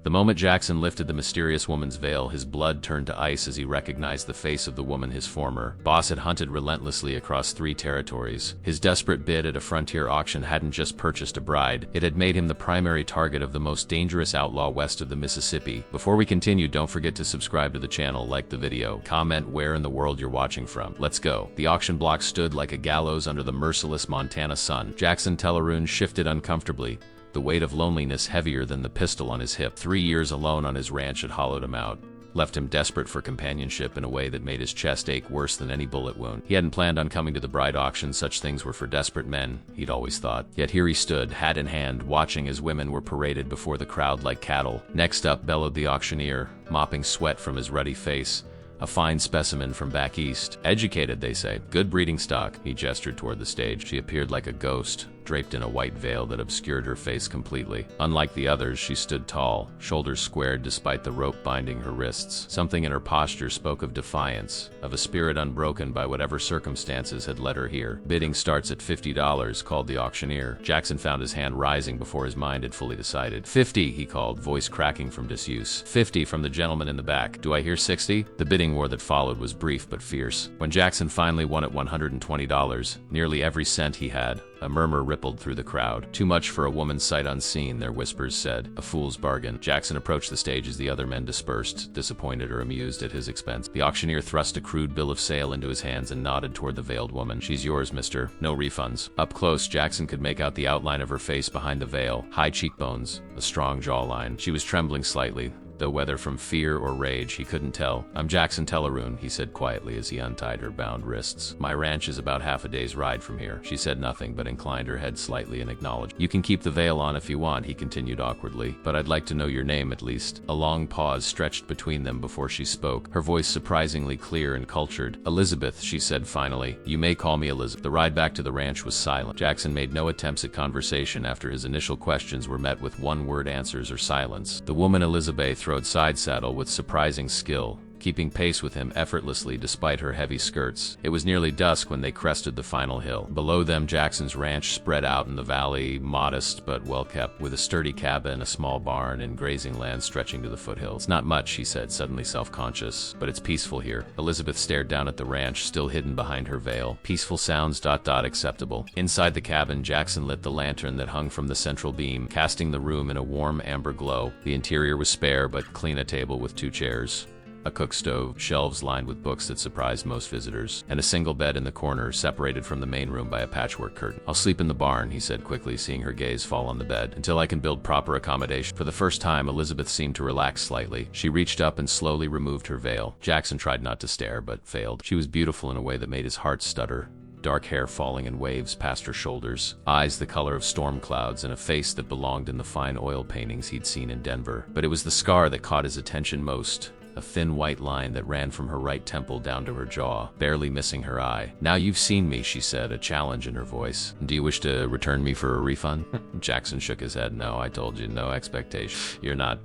The moment Jackson lifted the mysterious woman's veil, his blood turned to ice as he recognized the face of the woman his former boss had hunted relentlessly across 3 territories. His desperate bid at a frontier auction hadn't just purchased a bride, it had made him the primary target of the most dangerous outlaw west of the Mississippi. Before we continue, don't forget to subscribe to the channel, like the video, comment where in the world you're watching from. Let's go. The auction block stood like a gallows under the merciless Montana sun. Jackson Tellerune shifted uncomfortably, the weight of loneliness heavier than the pistol on his hip. 3 years alone on his ranch had hollowed him out, left him desperate for companionship in a way that made his chest ache worse than any bullet wound. He hadn't planned on coming to the bride auction. Such things were for desperate men, he'd always thought. Yet here he stood, hat in hand, watching as women were paraded before the crowd like cattle. Next up, bellowed the auctioneer, mopping sweat from his ruddy face. A fine specimen from back east. Educated, they say. Good breeding stock. He gestured toward the stage. She appeared like a ghost, draped in a white veil that obscured her face completely. Unlike the others, she stood tall, shoulders squared despite the rope binding her wrists. Something in her posture spoke of defiance, of a spirit unbroken by whatever circumstances had led her here. Bidding starts at $50, called the auctioneer. Jackson found his hand rising before his mind had fully decided. 50, he called, voice cracking from disuse. 50 from the gentleman in the back. Do I hear 60? The bidding war that followed was brief but fierce. When Jackson finally won at $120, nearly every cent he had, a murmur rippled through the crowd. Too much for a woman sight unseen, their whispers said. A fool's bargain. Jackson approached the stage as the other men dispersed, disappointed or amused at his expense. The auctioneer thrust a crude bill of sale into his hands and nodded toward the veiled woman. She's yours, mister. No refunds. Up close, Jackson could make out the outline of her face behind the veil. High cheekbones, a strong jawline. She was trembling slightly, though whether from fear or rage he couldn't tell. I'm Jackson Tellerune, he said quietly as he untied her bound wrists. My ranch is about half a day's ride from here. She said nothing but inclined her head slightly in acknowledgement. You can keep the veil on if you want, he continued awkwardly, but I'd like to know your name at least. A long pause stretched between them before she spoke, her voice surprisingly clear and cultured. Elizabeth, she said finally. You may call me Elizabeth. The ride back to the ranch was silent. Jackson made no attempts at conversation after his initial questions were met with one-word answers or silence. The woman Elizabeth rode side saddle with surprising skill, keeping pace with him effortlessly despite her heavy skirts. It was nearly dusk when they crested the final hill. Below them, Jackson's ranch spread out in the valley, modest but well-kept, with a sturdy cabin, a small barn, and grazing land stretching to the foothills. Not much, he said, suddenly self-conscious, but it's peaceful here. Elizabeth stared down at the ranch, still hidden behind her veil. Peaceful sounds, acceptable. Inside the cabin, Jackson lit the lantern that hung from the central beam, casting the room in a warm amber glow. The interior was spare but clean, a table with 2 chairs, a cook stove, shelves lined with books that surprised most visitors, and a single bed in the corner separated from the main room by a patchwork curtain. I'll sleep in the barn, he said quickly, seeing her gaze fall on the bed, until I can build proper accommodation. For the first time, Elizabeth seemed to relax slightly. She reached up and slowly removed her veil. Jackson tried not to stare, but failed. She was beautiful in a way that made his heart stutter. Dark hair falling in waves past her shoulders, eyes the color of storm clouds, and a face that belonged in the fine oil paintings he'd seen in Denver. But it was the scar that caught his attention most. A thin white line that ran from her right temple down to her jaw, barely missing her eye. Now you've seen me, she said, a challenge in her voice. Do you wish to return me for a refund? Jackson shook his head. No, I told you, no expectation. You're not.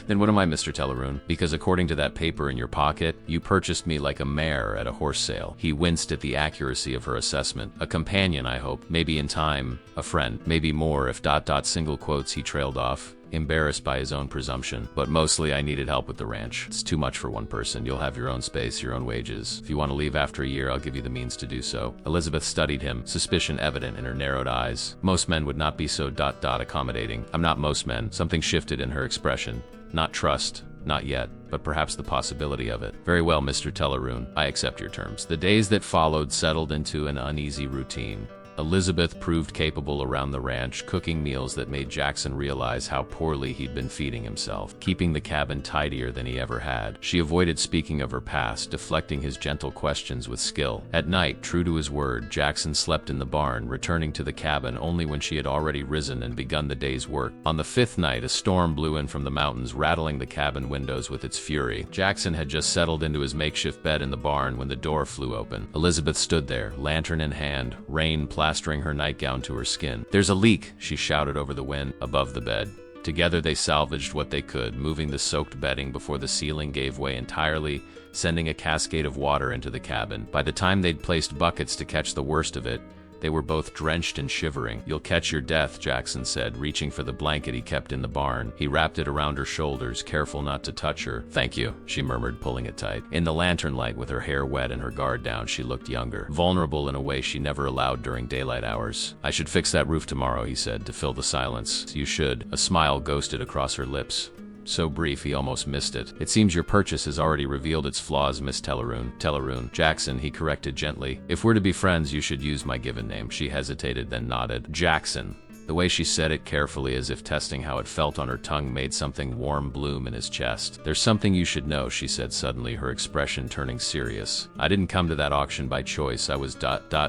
Then what am I, Mr. Tellerune? Because according to that paper in your pocket, you purchased me like a mare at a horse sale. He winced at the accuracy of her assessment. A companion, I hope. Maybe in time. A friend. Maybe more if ... single quotes he trailed off, embarrassed by his own presumption. But mostly I needed help with the ranch. It's too much for one person. You'll have your own space, your own wages. If you want to leave after a year, I'll give you the means to do so. Elizabeth studied him, suspicion evident in her narrowed eyes. Most men would not be so ... accommodating. I'm not most men. Something shifted in her expression. Not trust. Not yet, but perhaps the possibility of it. Very well, Mr. Tellerune. I accept your terms. The days that followed settled into an uneasy routine. Elizabeth proved capable around the ranch, cooking meals that made Jackson realize how poorly he'd been feeding himself, keeping the cabin tidier than he ever had. She avoided speaking of her past, deflecting his gentle questions with skill. At night, true to his word, Jackson slept in the barn, returning to the cabin only when she had already risen and begun the day's work. On the 5th night, a storm blew in from the mountains, rattling the cabin windows with its fury. Jackson had just settled into his makeshift bed in the barn when the door flew open. Elizabeth stood there, lantern in hand, rain plastering her nightgown to her skin. "There's a leak," she shouted over the wind, above the bed. Together they salvaged what they could, moving the soaked bedding before the ceiling gave way entirely, sending a cascade of water into the cabin. By the time they'd placed buckets to catch the worst of it, They were both drenched and shivering. "You'll catch your death," Jackson said, reaching for the blanket he kept in the barn. He wrapped it around her shoulders, careful not to touch her. "Thank you," she murmured, pulling it tight. In the lantern light, with her hair wet and her guard down, she looked younger, vulnerable in a way she never allowed during daylight hours. "I should fix that roof tomorrow," he said, to fill the silence. "You should." A smile ghosted across her lips. So brief he almost missed it. "It seems your purchase has already revealed its flaws, Miss Telleroon." "Telleroon." "Jackson," he corrected gently. "If we're to be friends, you should use my given name." She hesitated, then nodded. "Jackson." The way she said it carefully, as if testing how it felt on her tongue, made something warm bloom in his chest. "There's something you should know," she said suddenly, her expression turning serious. "I didn't come to that auction by choice. I was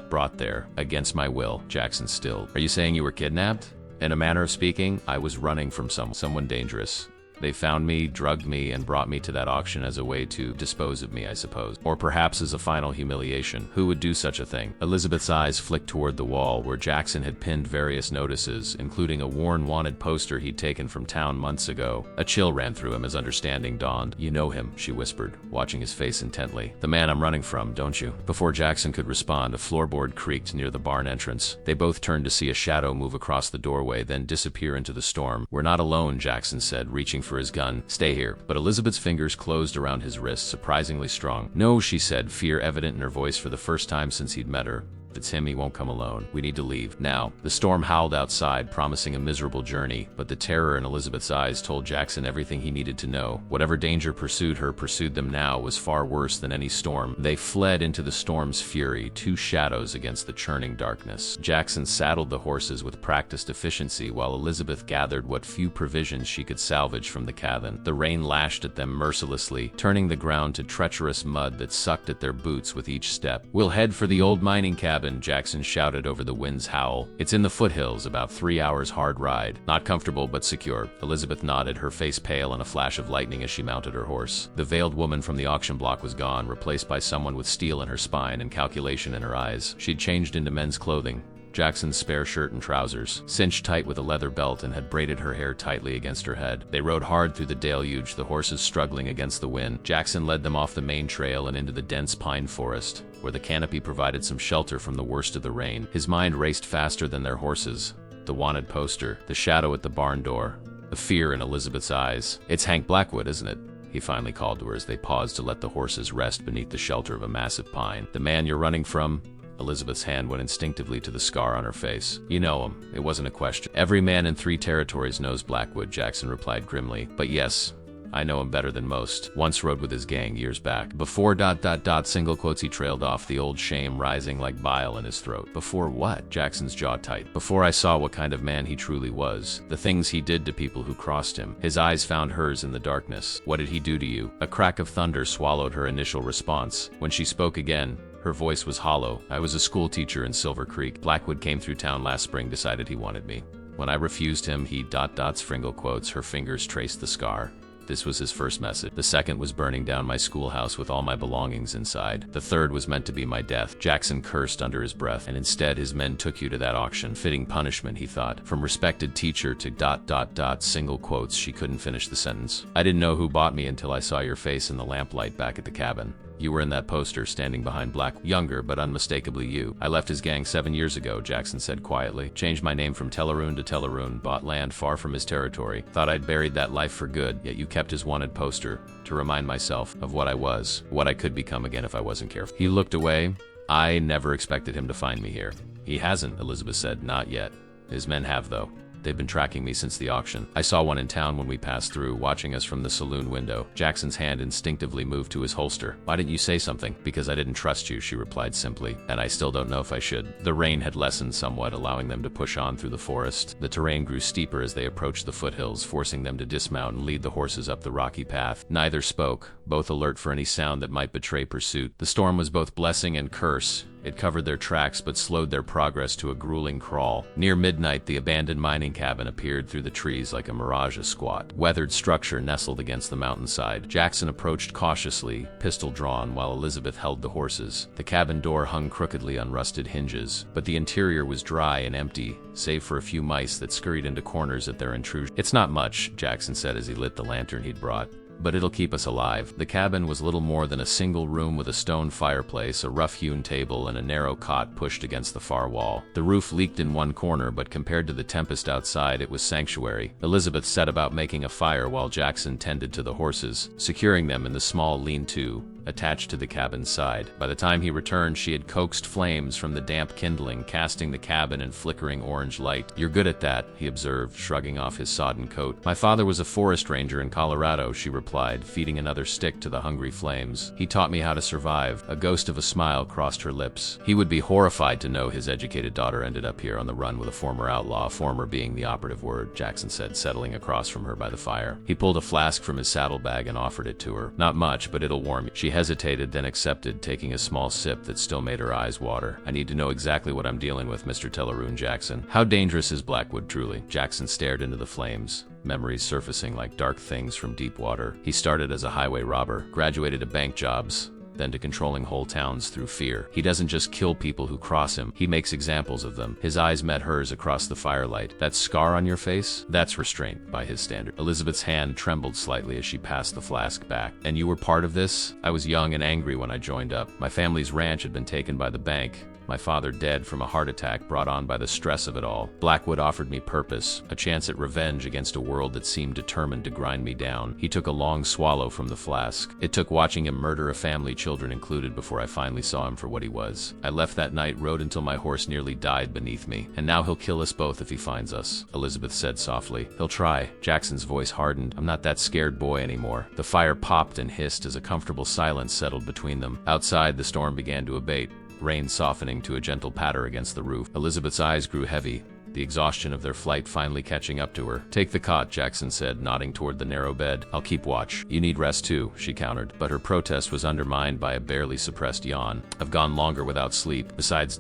brought there against my will." Jackson stilled. "Are you saying you were kidnapped?" "In a manner of speaking, I was running from someone dangerous. They found me, drugged me, and brought me to that auction as a way to dispose of me, I suppose. Or perhaps as a final humiliation. Who would do such a thing?" Elizabeth's eyes flicked toward the wall, where Jackson had pinned various notices, including a worn wanted poster he'd taken from town months ago. A chill ran through him as understanding dawned. "You know him," she whispered, watching his face intently. "The man I'm running from, don't you?" Before Jackson could respond, a floorboard creaked near the barn entrance. They both turned to see a shadow move across the doorway, then disappear into the storm. "We're not alone," Jackson said, reaching for his gun. "Stay here." But Elizabeth's fingers closed around his wrist, surprisingly strong. "No," she said, fear evident in her voice for the first time since he'd met her. "If it's him, he won't come alone. We need to leave now." The storm howled outside, promising a miserable journey, but the terror in Elizabeth's eyes told Jackson everything he needed to know. Whatever danger pursued them now, was far worse than any storm. They fled into the storm's fury, two shadows against the churning darkness. Jackson saddled the horses with practiced efficiency, while Elizabeth gathered what few provisions she could salvage from the cabin. The rain lashed at them mercilessly, turning the ground to treacherous mud that sucked at their boots with each step. "We'll head for the old mining cabin," Jackson shouted over the wind's howl. "It's in the foothills, about 3 hours hard ride. Not comfortable, but secure." Elizabeth nodded, her face pale in a flash of lightning as she mounted her horse. The veiled woman from the auction block was gone, replaced by someone with steel in her spine and calculation in her eyes. She'd changed into men's clothing. Jackson's spare shirt and trousers, cinched tight with a leather belt, and had braided her hair tightly against her head. They rode hard through the deluge, the horses struggling against the wind. Jackson led them off the main trail and into the dense pine forest, where the canopy provided some shelter from the worst of the rain. His mind raced faster than their horses. The wanted poster, the shadow at the barn door, the fear in Elizabeth's eyes. "It's Hank Blackwood, isn't it?" he finally called to her as they paused to let the horses rest beneath the shelter of a massive pine. "The man you're running from?" Elizabeth's hand went instinctively to the scar on her face. "You know him." It wasn't a question. "Every man in 3 territories knows Blackwood," Jackson replied grimly. "But yes, I know him better than most. Once rode with his gang years back." Before ... single quotes he trailed off, the old shame rising like bile in his throat. "Before what?" Jackson's jaw tight. "Before I saw what kind of man he truly was. The things he did to people who crossed him." His eyes found hers in the darkness. "What did he do to you?" A crack of thunder swallowed her initial response. When she spoke again, her voice was hollow. "I was a school teacher in Silver Creek. Blackwood came through town last spring, decided he wanted me. When I refused him, he ... Fringle quotes, her fingers traced the scar. This was his first message. The second was burning down my schoolhouse with all my belongings inside. The third was meant to be my death." Jackson cursed under his breath. "And instead, his men took you to that auction. Fitting punishment," he thought. "From respected teacher to ... single quotes." She couldn't finish the sentence. "I didn't know who bought me until I saw your face in the lamplight back at the cabin. You were in that poster, standing behind Black. Younger, but unmistakably you." "I left his gang 7 years ago," Jackson said quietly. "Changed my name from Telleroon to Telleroon, bought land far from his territory. Thought I'd buried that life for good, yet you kept his wanted poster, to remind myself of what I was, what I could become again if I wasn't careful." He looked away. "I never expected him to find me here." "He hasn't," Elizabeth said. "Not yet. His men have, though. They've been tracking me since the auction. I saw one in town when we passed through, watching us from the saloon window." Jackson's hand instinctively moved to his holster. "Why didn't you say something?" "Because I didn't trust you," she replied simply, "and I still don't know if I should." The rain had lessened somewhat, allowing them to push on through the forest. The terrain grew steeper as they approached the foothills, forcing them to dismount and lead the horses up the rocky path. Neither spoke, both alert for any sound that might betray pursuit. The storm was both blessing and curse. It covered their tracks but slowed their progress to a grueling crawl. Near midnight, the abandoned mining cabin appeared through the trees like a mirage, a squat, weathered structure nestled against the mountainside. Jackson approached cautiously, pistol drawn, while Elizabeth held the horses. The cabin door hung crookedly on rusted hinges, but the interior was dry and empty, save for a few mice that scurried into corners at their intrusion. "It's not much," Jackson said as he lit the lantern he'd brought. but it'll keep us alive. The cabin was little more than a single room with a stone fireplace, a rough-hewn table, and a narrow cot pushed against the far wall. The roof leaked in one corner, but compared to the tempest outside, it was sanctuary. Elizabeth set about making a fire while Jackson tended to the horses, securing them in the small lean-to attached to the cabin's side. By the time he returned, she had coaxed flames from the damp kindling, casting the cabin in flickering orange light. "You're good at that," he observed, shrugging off his sodden coat. "My father was a forest ranger in Colorado," she replied, feeding another stick to the hungry flames. "He taught me how to survive." A ghost of a smile crossed her lips. He would be horrified to know his educated daughter ended up here on the run with a former outlaw, former being the operative word, Jackson said, settling across from her by the fire. He pulled a flask from his saddlebag and offered it to her. "Not much, but it'll warm you." She hesitated, then accepted, taking a small sip that still made her eyes water. "I need to know exactly what I'm dealing with, Mr. Teleroon Jackson. How dangerous is Blackwood, truly?" Jackson stared into the flames, memories surfacing like dark things from deep water. He started as a highway robber, graduated to bank jobs, then to controlling whole towns through fear. He doesn't just kill people who cross him, he makes examples of them. His eyes met hers across the firelight. "That scar on your face? That's restraint, by his standard." Elizabeth's hand trembled slightly as she passed the flask back. "And you were part of this?" "I was young and angry when I joined up. My family's ranch had been taken by the bank. My father dead from a heart attack brought on by the stress of it all. Blackwood offered me purpose, a chance at revenge against a world that seemed determined to grind me down." He took a long swallow from the flask. "It took watching him murder a family, children included, before I finally saw him for what he was. I left that night, rode until my horse nearly died beneath me. And now he'll kill us both if he finds us," Elizabeth said softly. "He'll try." Jackson's voice hardened. "I'm not that scared boy anymore." The fire popped and hissed as a comfortable silence settled between them. Outside, the storm began to abate, rain softening to a gentle patter against the roof. Elizabeth's eyes grew heavy, the exhaustion of their flight finally catching up to her. "Take the cot," Jackson said, nodding toward the narrow bed. "I'll keep watch." "You need rest too," she countered, but her protest was undermined by a barely suppressed yawn. "I've gone longer without sleep. Besides ...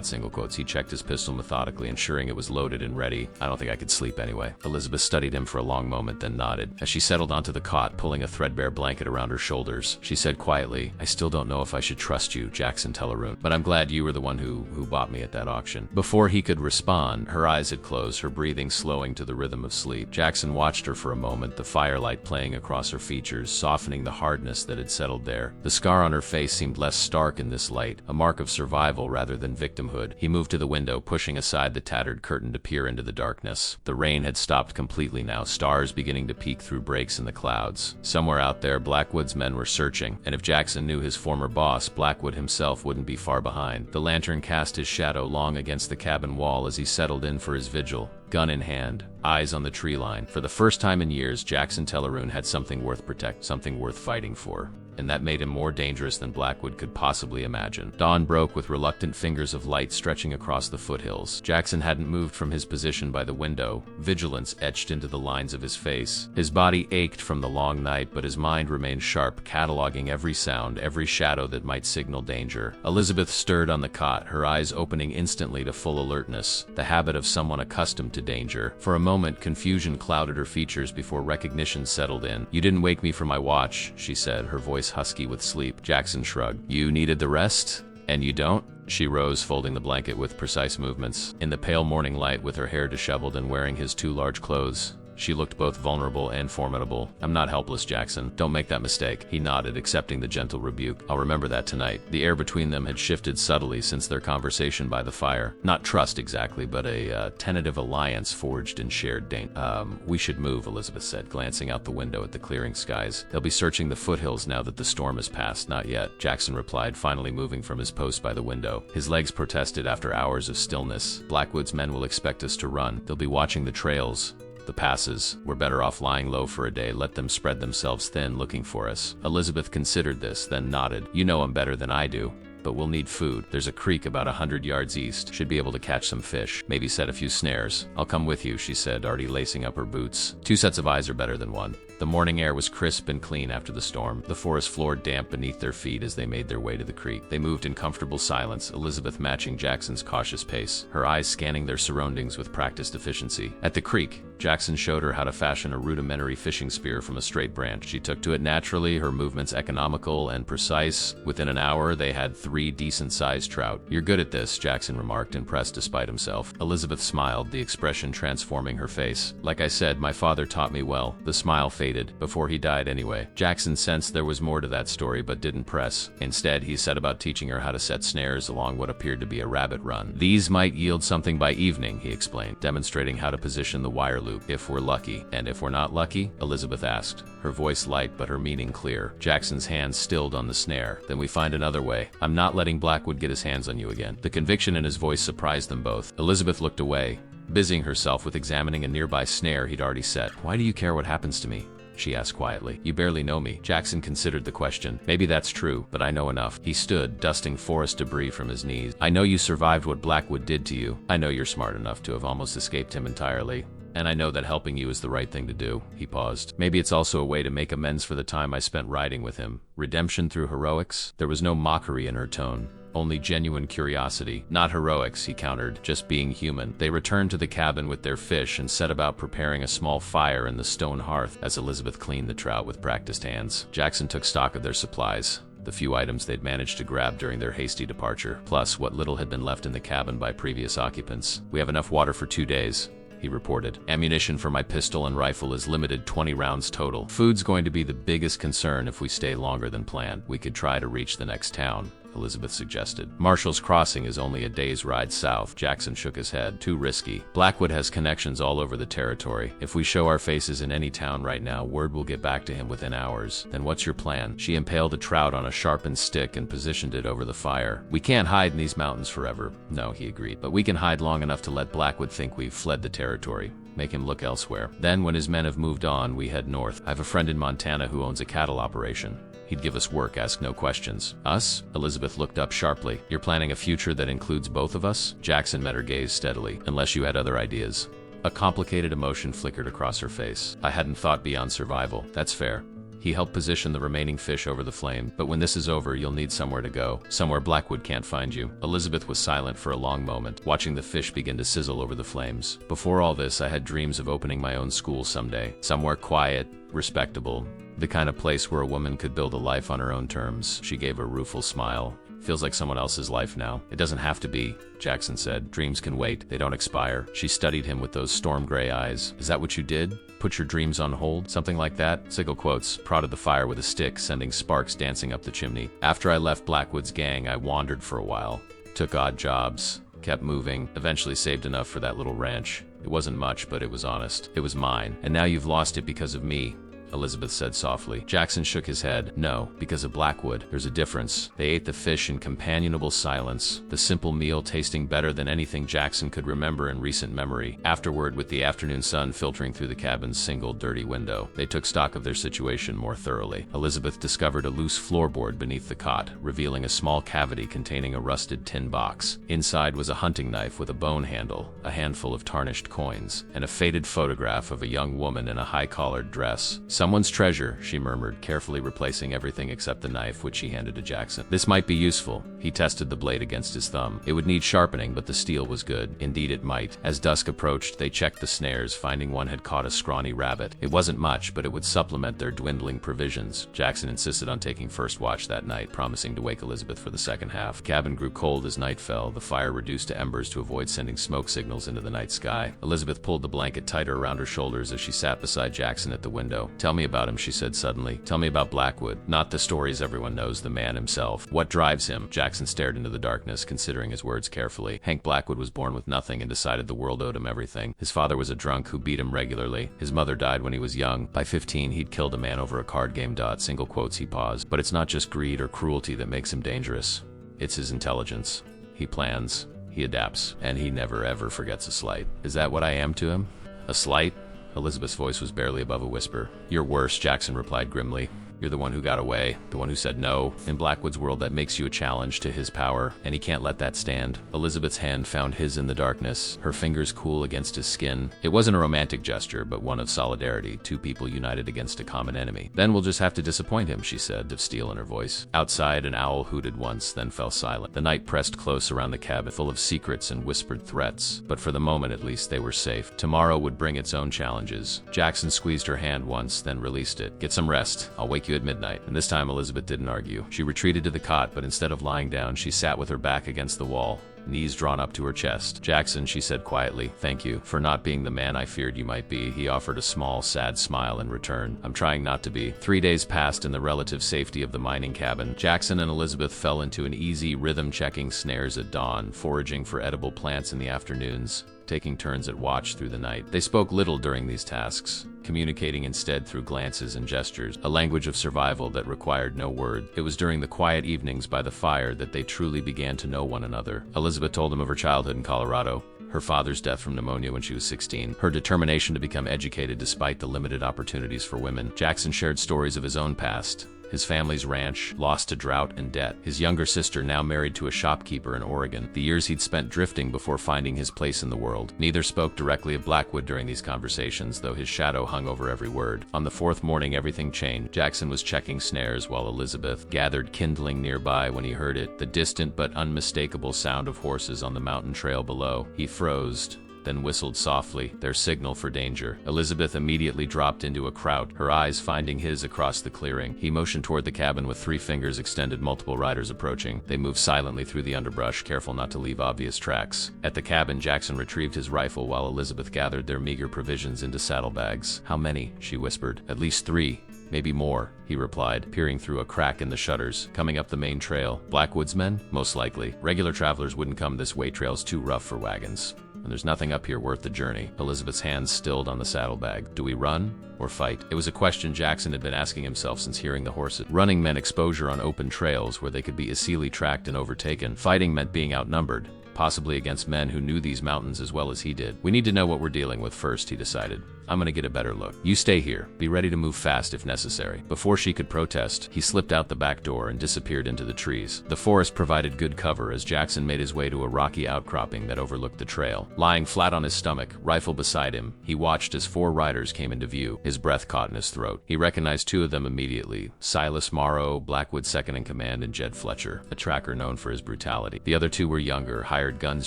single quotes." He checked his pistol methodically, ensuring it was loaded and ready. "I don't think I could sleep anyway." Elizabeth studied him for a long moment, then nodded. As she settled onto the cot, pulling a threadbare blanket around her shoulders, she said quietly, "I still don't know if I should trust you, Jackson Teleroon, but I'm glad you were the one who bought me at that auction." Before he could respond, her eyes had closed, her breathing slowing to the rhythm of sleep. Jackson watched her for a moment, the firelight playing across her features, softening the hardness that had settled there. The scar on her face seemed less stark in this light, a mark of survival rather than victimhood. He moved to the window, pushing aside the tattered curtain to peer into the darkness. The rain had stopped completely now, stars beginning to peek through breaks in the clouds. Somewhere out there, Blackwood's men were searching, and if Jackson knew his former boss, Blackwood himself wouldn't be far behind. The lantern cast his shadow long against the cabin wall as he settled in for his vigil, gun in hand, eyes on the tree line. For the first time in years, Jackson Teleroon had something worth protecting, something worth fighting for. And that made him more dangerous than Blackwood could possibly imagine. Dawn broke with reluctant fingers of light stretching across the foothills. Jackson hadn't moved from his position by the window, vigilance etched into the lines of his face. His body ached from the long night, but his mind remained sharp, cataloging every sound, every shadow that might signal danger. Elizabeth stirred on the cot, her eyes opening instantly to full alertness, the habit of someone accustomed to danger. For a moment, confusion clouded her features before recognition settled in. "You didn't wake me for my watch," she said, her voice husky with sleep. Jackson shrugged. "You needed the rest? And you don't?" She rose, folding the blanket with precise movements. In the pale morning light, with her hair disheveled and wearing his too large clothes, she looked both vulnerable and formidable. "I'm not helpless, Jackson. Don't make that mistake." He nodded, accepting the gentle rebuke. "I'll remember that tonight." The air between them had shifted subtly since their conversation by the fire. Not trust exactly, but a tentative alliance forged in shared danger. We should move," Elizabeth said, glancing out the window at the clearing skies. "They'll be searching the foothills now that the storm has passed." "Not yet," Jackson replied, finally moving from his post by the window. His legs protested after hours of stillness. "Blackwood's men will expect us to run. They'll be watching the trails, the passes. We're better off lying low for a day, let them spread themselves thin looking for us." Elizabeth considered this, then nodded. "You know him better than I do, but we'll need food. There's a creek about 100 yards east. Should be able to catch some fish. Maybe set a few snares." "I'll come with you," she said, already lacing up her boots. "Two sets of eyes are better than one." The morning air was crisp and clean after the storm, the forest floor damp beneath their feet as they made their way to the creek. They moved in comfortable silence, Elizabeth matching Jackson's cautious pace, her eyes scanning their surroundings with practiced efficiency. At the creek, Jackson showed her how to fashion a rudimentary fishing spear from a straight branch. She took to it naturally, her movements economical and precise. Within an hour, they had 3 decent-sized trout. "You're good at this," Jackson remarked, impressed despite himself. Elizabeth smiled, the expression transforming her face. "Like I said, my father taught me well." The smile faded, before he died anyway. Jackson sensed there was more to that story but didn't press. Instead, he set about teaching her how to set snares along what appeared to be a rabbit run. "These might yield something by evening," he explained, demonstrating how to position the wire loop, "if we're lucky." "And if we're not lucky?" Elizabeth asked, her voice light but her meaning clear. Jackson's hands stilled on the snare. "Then we find another way. I'm not letting Blackwood get his hands on you again." The conviction in his voice surprised them both. Elizabeth looked away, busying herself with examining a nearby snare he'd already set. "Why do you care what happens to me?" she asked quietly. "You barely know me." Jackson considered the question. "Maybe that's true, but I know enough." He stood, dusting forest debris from his knees. "I know you survived what Blackwood did to you. I know you're smart enough to have almost escaped him entirely. And I know that helping you is the right thing to do." He paused. "Maybe it's also a way to make amends for the time I spent riding with him. Redemption through heroics?" There was no mockery in her tone, only genuine curiosity. "Not heroics," he countered, "just being human." They returned to the cabin with their fish and set about preparing a small fire in the stone hearth as Elizabeth cleaned the trout with practiced hands. Jackson took stock of their supplies, the few items they'd managed to grab during their hasty departure, plus what little had been left in the cabin by previous occupants. "We have enough water for 2 days. He reported. "Ammunition for my pistol and rifle is limited, 20 rounds total. Food's going to be the biggest concern if we stay longer than planned. We could try to reach the next town," Elizabeth suggested. "Marshall's Crossing is only a day's ride south." Jackson shook his head. "Too risky. Blackwood has connections all over the territory. If we show our faces in any town right now, word will get back to him within hours." "Then what's your plan?" She impaled a trout on a sharpened stick and positioned it over the fire. "We can't hide in these mountains forever." "No," he agreed, "but we can hide long enough to let Blackwood think we've fled the territory. Make him look elsewhere. Then, when his men have moved on, we head north. I have a friend in Montana who owns a cattle operation. He'd give us work, ask no questions." "Us?" Elizabeth looked up sharply. "You're planning a future that includes both of us?" Jackson met her gaze steadily. "Unless you had other ideas." A complicated emotion flickered across her face. "I hadn't thought beyond survival." "That's fair." He helped position the remaining fish over the flame. "But when this is over, you'll need somewhere to go. Somewhere Blackwood can't find you." Elizabeth was silent for a long moment, watching the fish begin to sizzle over the flames. "Before all this, I had dreams of opening my own school someday. Somewhere quiet, respectable. The kind of place where a woman could build a life on her own terms." She gave a rueful smile. "Feels like someone else's life now." "It doesn't have to be," Jackson said. "Dreams can wait. They don't expire." She studied him with those storm gray eyes. "Is that what you did? Put your dreams on hold?" "Something like that." Sigil quotes, prodded the fire with a stick, sending sparks dancing up the chimney. "After I left Blackwood's gang, I wandered for a while. Took odd jobs. Kept moving. Eventually saved enough for that little ranch. It wasn't much, but it was honest. It was mine. And now you've lost it because of me," Elizabeth said softly. Jackson shook his head. "No, because of Blackwood. There's a difference." They ate the fish in companionable silence, the simple meal tasting better than anything Jackson could remember in recent memory. Afterward, with the afternoon sun filtering through the cabin's single dirty window, they took stock of their situation more thoroughly. Elizabeth discovered a loose floorboard beneath the cot, revealing a small cavity containing a rusted tin box. Inside was a hunting knife with a bone handle, a handful of tarnished coins, and a faded photograph of a young woman in a high-collared dress. "Someone's treasure," she murmured, carefully replacing everything except the knife, which she handed to Jackson. "This might be useful." He tested the blade against his thumb. It would need sharpening, but the steel was good. Indeed, it might. As dusk approached, they checked the snares, finding one had caught a scrawny rabbit. It wasn't much, but it would supplement their dwindling provisions. Jackson insisted on taking first watch that night, promising to wake Elizabeth for the second half. The cabin grew cold as night fell, the fire reduced to embers to avoid sending smoke signals into the night sky. Elizabeth pulled the blanket tighter around her shoulders as she sat beside Jackson at the window. "Tell me about him," she said suddenly. "Tell me about Blackwood. Not the stories everyone knows, the man himself. What drives him?" Jackson stared into the darkness, considering his words carefully. Hank Blackwood was born with nothing and decided the world owed him everything. His father was a drunk who beat him regularly. His mother died when he was young. By 15, he'd killed a man over a card game. Single quotes, he paused. "But it's not just greed or cruelty that makes him dangerous. It's his intelligence. He plans, he adapts, and he never ever forgets a slight." "Is that what I am to him? A slight?" Elizabeth's voice was barely above a whisper. "You're worse," Jackson replied grimly. You're the one who got away, the one who said no. In Blackwood's world, that makes you a challenge to his power, and he can't let that stand. Elizabeth's hand found his in the darkness, her fingers cool against his skin. It wasn't a romantic gesture, but one of solidarity, two people united against a common enemy. Then we'll just have to disappoint him, she said, of steel in her voice. Outside, an owl hooted once, then fell silent. The night pressed close around the cabin, full of secrets and whispered threats, but for the moment at least they were safe. Tomorrow would bring its own challenges. Jackson squeezed her hand once, then released it. Get some rest. I'll wake you at midnight. And this time Elizabeth didn't argue. She retreated to the cot, but instead of lying down, she sat with her back against the wall, knees drawn up to her chest. Jackson, she said quietly, thank you for not being the man I feared you might be. He offered a small, sad smile in return. I'm trying not to be. 3 days passed in the relative safety of the mining cabin. Jackson and Elizabeth fell into an easy, rhythm-checking snares at dawn, foraging for edible plants in the afternoons, taking turns at watch through the night. They spoke little during these tasks, communicating instead through glances and gestures, a language of survival that required no word. It was during the quiet evenings by the fire that they truly began to know one another. Elizabeth told him of her childhood in Colorado, her father's death from pneumonia when she was 16, her determination to become educated despite the limited opportunities for women. Jackson shared stories of his own past, his family's ranch, lost to drought and debt, his younger sister now married to a shopkeeper in Oregon, the years he'd spent drifting before finding his place in the world. Neither spoke directly of Blackwood during these conversations, though his shadow hung over every word. On the fourth morning, everything changed. Jackson was checking snares while Elizabeth gathered kindling nearby when he heard it, the distant but unmistakable sound of horses on the mountain trail below. He froze, then whistled softly, their signal for danger. Elizabeth immediately dropped into a crouch, her eyes finding his across the clearing. He motioned toward the cabin with 3 fingers extended, multiple riders approaching. They moved silently through the underbrush, careful not to leave obvious tracks. At the cabin, Jackson retrieved his rifle while Elizabeth gathered their meager provisions into saddlebags. How many? She whispered. At least 3. Maybe more, he replied, peering through a crack in the shutters. Coming up the main trail. Blackwood's men? Most likely. Regular travelers wouldn't come this way, trail's too rough for wagons. And there's nothing up here worth the journey. Elizabeth's hands stilled on the saddlebag. Do we run or fight? It was a question Jackson had been asking himself since hearing the horses. Running meant exposure on open trails where they could be easily tracked and overtaken. Fighting meant being outnumbered, possibly against men who knew these mountains as well as he did. We need to know what we're dealing with first, he decided. I'm gonna get a better look. You stay here. Be ready to move fast if necessary. Before she could protest, he slipped out the back door and disappeared into the trees. The forest provided good cover as Jackson made his way to a rocky outcropping that overlooked the trail. Lying flat on his stomach, rifle beside him, he watched as 4 riders came into view. His breath caught in his throat. He recognized 2 of them immediately. Silas Morrow, Blackwood's second-in-command, and Jed Fletcher, a tracker known for his brutality. The other 2 were younger, hired guns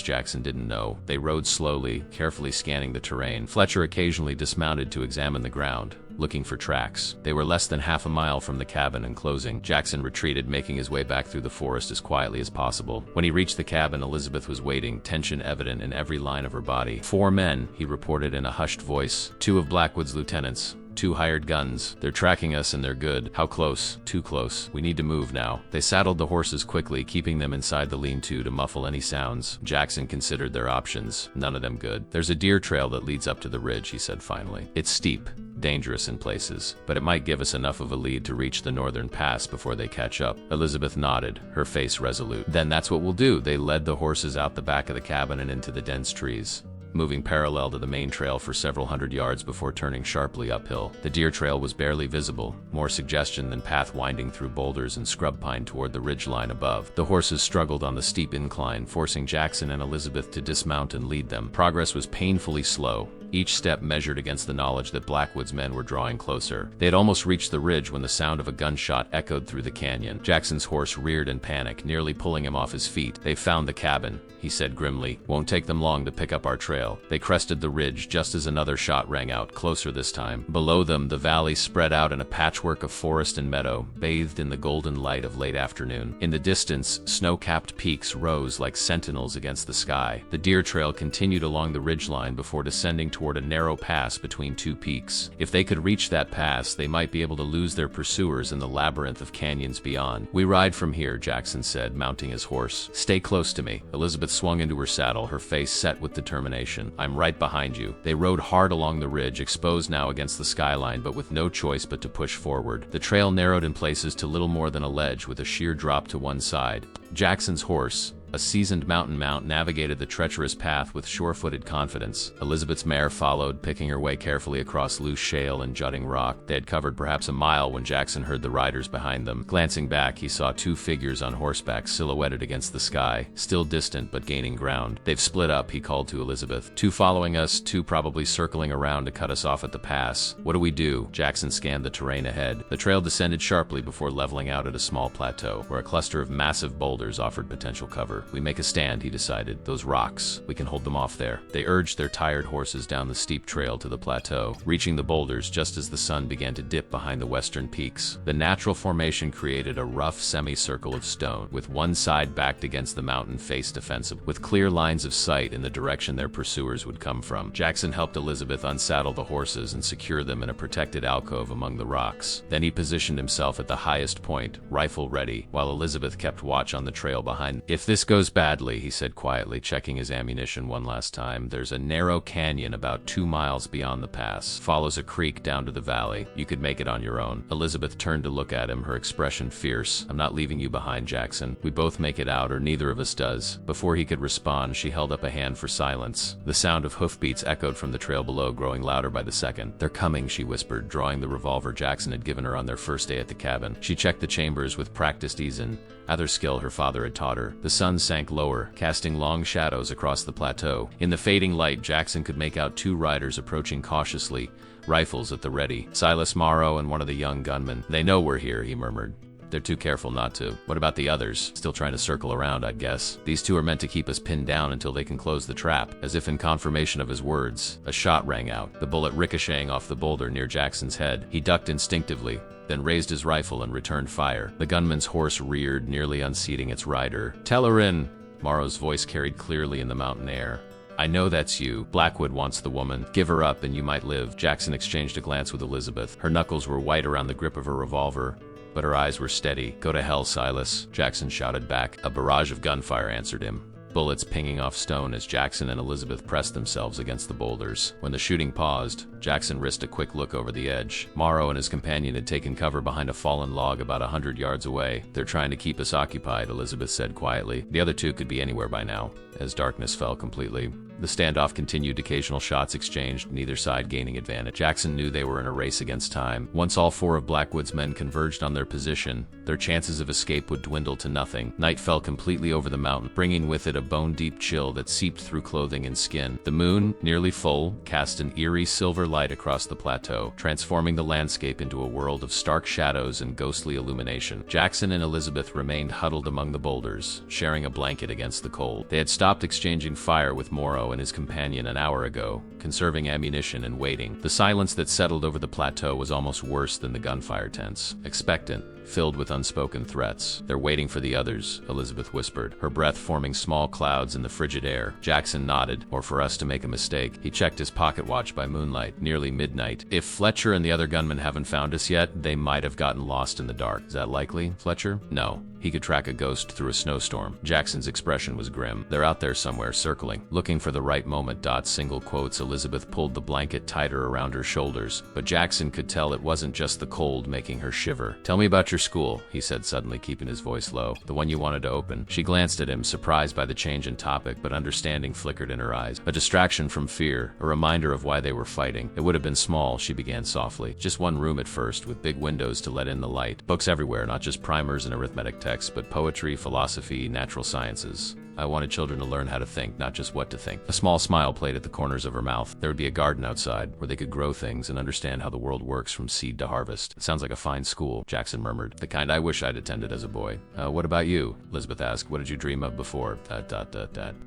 Jackson didn't know. They rode slowly, carefully scanning the terrain. Fletcher occasionally dismounted to examine the ground, looking for tracks. They were less than half a mile from the cabin and closing. Jackson retreated, making his way back through the forest as quietly as possible. When he reached the cabin, Elizabeth was waiting, tension evident in every line of her body. 4 men, he reported in a hushed voice. 2 of Blackwood's lieutenants. 2 hired guns. They're tracking us and they're good. How close? Too close. We need to move now. They saddled the horses quickly, keeping them inside the lean-to to muffle any sounds. Jackson considered their options. None of them good. There's a deer trail that leads up to the ridge, he said finally. It's steep, dangerous in places, but it might give us enough of a lead to reach the northern pass before they catch up. Elizabeth nodded, her face resolute. Then that's what we'll do. They led the horses out the back of the cabin and into the dense trees, moving parallel to the main trail for several hundred yards before turning sharply uphill. The deer trail was barely visible, more suggestion than path winding through boulders and scrub pine toward the ridgeline above. The horses struggled on the steep incline, forcing Jackson and Elizabeth to dismount and lead them. Progress was painfully slow, each step measured against the knowledge that Blackwood's men were drawing closer. They had almost reached the ridge when the sound of a gunshot echoed through the canyon. Jackson's horse reared in panic, nearly pulling him off his feet. They've found the cabin, he said grimly. Won't take them long to pick up our trail. They crested the ridge just as another shot rang out, closer this time. Below them, the valley spread out in a patchwork of forest and meadow, bathed in the golden light of late afternoon. In the distance, snow-capped peaks rose like sentinels against the sky. The deer trail continued along the ridgeline before descending toward a narrow pass between 2 peaks. If they could reach that pass, they might be able to lose their pursuers in the labyrinth of canyons beyond. We ride from here, Jackson said, mounting his horse. Stay close to me. Elizabeth swung into her saddle, her face set with determination. I'm right behind you. They rode hard along the ridge, exposed now against the skyline, but with no choice but to push forward. The trail narrowed in places to little more than a ledge with a sheer drop to one side. Jackson's horse, A seasoned mountain mount navigated the treacherous path with sure-footed confidence. Elizabeth's mare followed, picking her way carefully across loose shale and jutting rock. They had covered perhaps a mile when Jackson heard the riders behind them. Glancing back, he saw two figures on horseback silhouetted against the sky, still distant but gaining ground. "They've split up," he called to Elizabeth. "Two following us, two probably circling around to cut us off at the pass. What do we do?" Jackson scanned the terrain ahead. The trail descended sharply before leveling out at a small plateau, where a cluster of massive boulders offered potential cover. "We make a stand," he decided. "Those rocks, we can hold them off there." They urged their tired horses down the steep trail to the plateau, reaching the boulders just as the sun began to dip behind the western peaks. The natural formation created a rough semicircle of stone, with one side backed against the mountain face defensive, with clear lines of sight in the direction their pursuers would come from. Jackson helped Elizabeth unsaddle the horses and secure them in a protected alcove among the rocks. Then he positioned himself at the highest point, rifle ready, while Elizabeth kept watch on the trail behind. "If this goes badly," he said quietly, checking his ammunition one last time, "there's a narrow canyon about 2 miles beyond the pass. Follows a creek down to the valley. You could make it on your own." Elizabeth turned to look at him, her expression fierce. "I'm not leaving you behind, Jackson. We both make it out, or neither of us does." Before he could respond, she held up a hand for silence. The sound of hoofbeats echoed from the trail below, growing louder by the second. "They're coming," she whispered, drawing the revolver Jackson had given her on their first day at the cabin. She checked the chambers with practiced ease and other skill her father had taught her. The sun sank lower, casting long shadows across the plateau. In the fading light, Jackson could make out two riders approaching cautiously, rifles at the ready. Silas Morrow and one of the young gunmen. "They know we're here," he murmured. "They're too careful not to." "What about the others? Still trying to circle around, I'd guess." "These two are meant to keep us pinned down until they can close the trap." As if in confirmation of his words, a shot rang out, the bullet ricocheting off the boulder near Jackson's head. He ducked instinctively, then raised his rifle and returned fire. The gunman's horse reared, nearly unseating its rider. "Tell her in," Morrow's voice carried clearly in the mountain air. "I know that's you. Blackwood wants the woman. Give her up and you might live." Jackson exchanged a glance with Elizabeth. Her knuckles were white around the grip of her revolver, but her eyes were steady. "Go to hell, Silas," Jackson shouted back. A barrage of gunfire answered him, bullets pinging off stone as Jackson and Elizabeth pressed themselves against the boulders. When the shooting paused, Jackson risked a quick look over the edge. Morrow and his companion had taken cover behind a fallen log about 100 yards away. "They're trying to keep us occupied," Elizabeth said quietly. The other two could be anywhere by now, as darkness fell completely. The standoff continued, occasional shots exchanged, neither side gaining advantage. Jackson knew they were in a race against time. Once all four of Blackwood's men converged on their position, their chances of escape would dwindle to nothing. Night fell completely over the mountain, bringing with it a bone-deep chill that seeped through clothing and skin. The moon, nearly full, cast an eerie silver light across the plateau, transforming the landscape into a world of stark shadows and ghostly illumination. Jackson and Elizabeth remained huddled among the boulders, sharing a blanket against the cold. They had stopped exchanging fire with Morrow and his companion an hour ago, conserving ammunition and waiting. The silence that settled over the plateau was almost worse than the gunfire tense, expectant, filled with unspoken threats. "They're waiting for the others," Elizabeth whispered, her breath forming small clouds in the frigid air. Jackson nodded. "Or for us to make a mistake." He checked his pocket watch by moonlight. Nearly midnight. "If Fletcher and the other gunmen haven't found us yet, they might have gotten lost in the dark." "Is that likely, Fletcher?" "No. He could track a ghost through a snowstorm." Jackson's expression was grim. "They're out there somewhere, circling, looking for the right moment." Single quotes. Elizabeth pulled the blanket tighter around her shoulders, but Jackson could tell it wasn't just the cold making her shiver. "Tell me about your school," he said suddenly, keeping his voice low. "The one you wanted to open." She glanced at him, surprised by the change in topic, but understanding flickered in her eyes. A distraction from fear, a reminder of why they were fighting. "It would have been small," she began softly. "Just one room at first, with big windows to let in the light. Books everywhere, not just primers and arithmetic texts, but poetry, philosophy, natural sciences. I wanted children to learn how to think, not just what to think." A small smile played at the corners of her mouth. "There would be a garden outside, where they could grow things and understand how the world works from seed to harvest." "It sounds like a fine school," Jackson murmured. "The kind I wish I'd attended as a boy." What about you?" Elizabeth asked. "What did you dream of before?"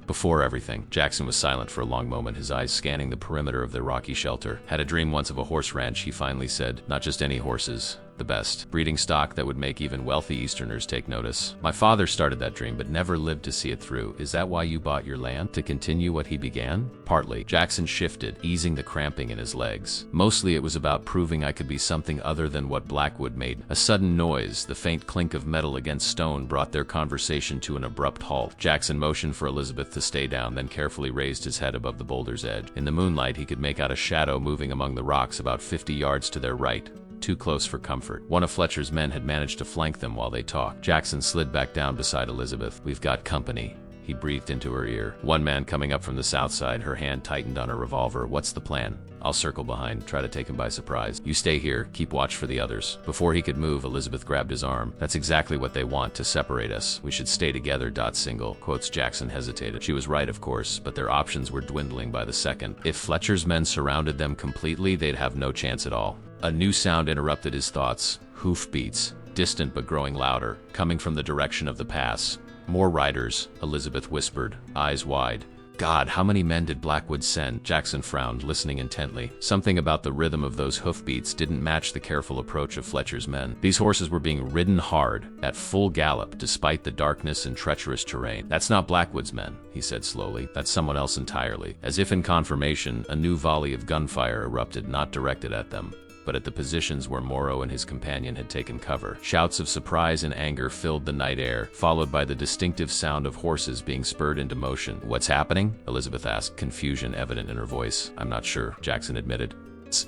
Before everything." Jackson was silent for a long moment, his eyes scanning the perimeter of their rocky shelter. "Had a dream once of a horse ranch," he finally said. "Not just any horses. The best. Breeding stock that would make even wealthy Easterners take notice. My father started that dream but never lived to see it through. Is that why you bought your land? To continue what he began?" "Partly." Jackson shifted, easing the cramping in his legs. "Mostly it was about proving I could be something other than what Blackwood made." A sudden noise, the faint clink of metal against stone, brought their conversation to an abrupt halt. Jackson motioned for Elizabeth to stay down, then carefully raised his head above the boulder's edge. In the moonlight, he could make out a shadow moving among the rocks about 50 yards to their right. Too close for comfort. One of Fletcher's men had managed to flank them while they talked. Jackson slid back down beside Elizabeth. "We've got company," he breathed into her ear. One man coming up from the south side, her hand tightened on her revolver. What's the plan? I'll circle behind, try to take him by surprise. You stay here, keep watch for the others. Before he could move, Elizabeth grabbed his arm. That's exactly what they want, to separate us. We should stay together. Single quotes. Jackson hesitated. She was right, of course, but their options were dwindling by the second. If Fletcher's men surrounded them completely, they'd have no chance at all. A new sound interrupted his thoughts. Hoofbeats, distant but growing louder, coming from the direction of the pass. More riders, Elizabeth whispered, eyes wide. God, how many men did Blackwood send? Jackson frowned, listening intently. Something about the rhythm of those hoofbeats didn't match the careful approach of Fletcher's men. These horses were being ridden hard, at full gallop, despite the darkness and treacherous terrain. That's not Blackwood's men, he said slowly. That's someone else entirely. As if in confirmation, a new volley of gunfire erupted, not directed at them, but at the positions where Morrow and his companion had taken cover. Shouts of surprise and anger filled the night air, followed by the distinctive sound of horses being spurred into motion. What's happening? Elizabeth asked, confusion evident in her voice. I'm not sure, Jackson admitted.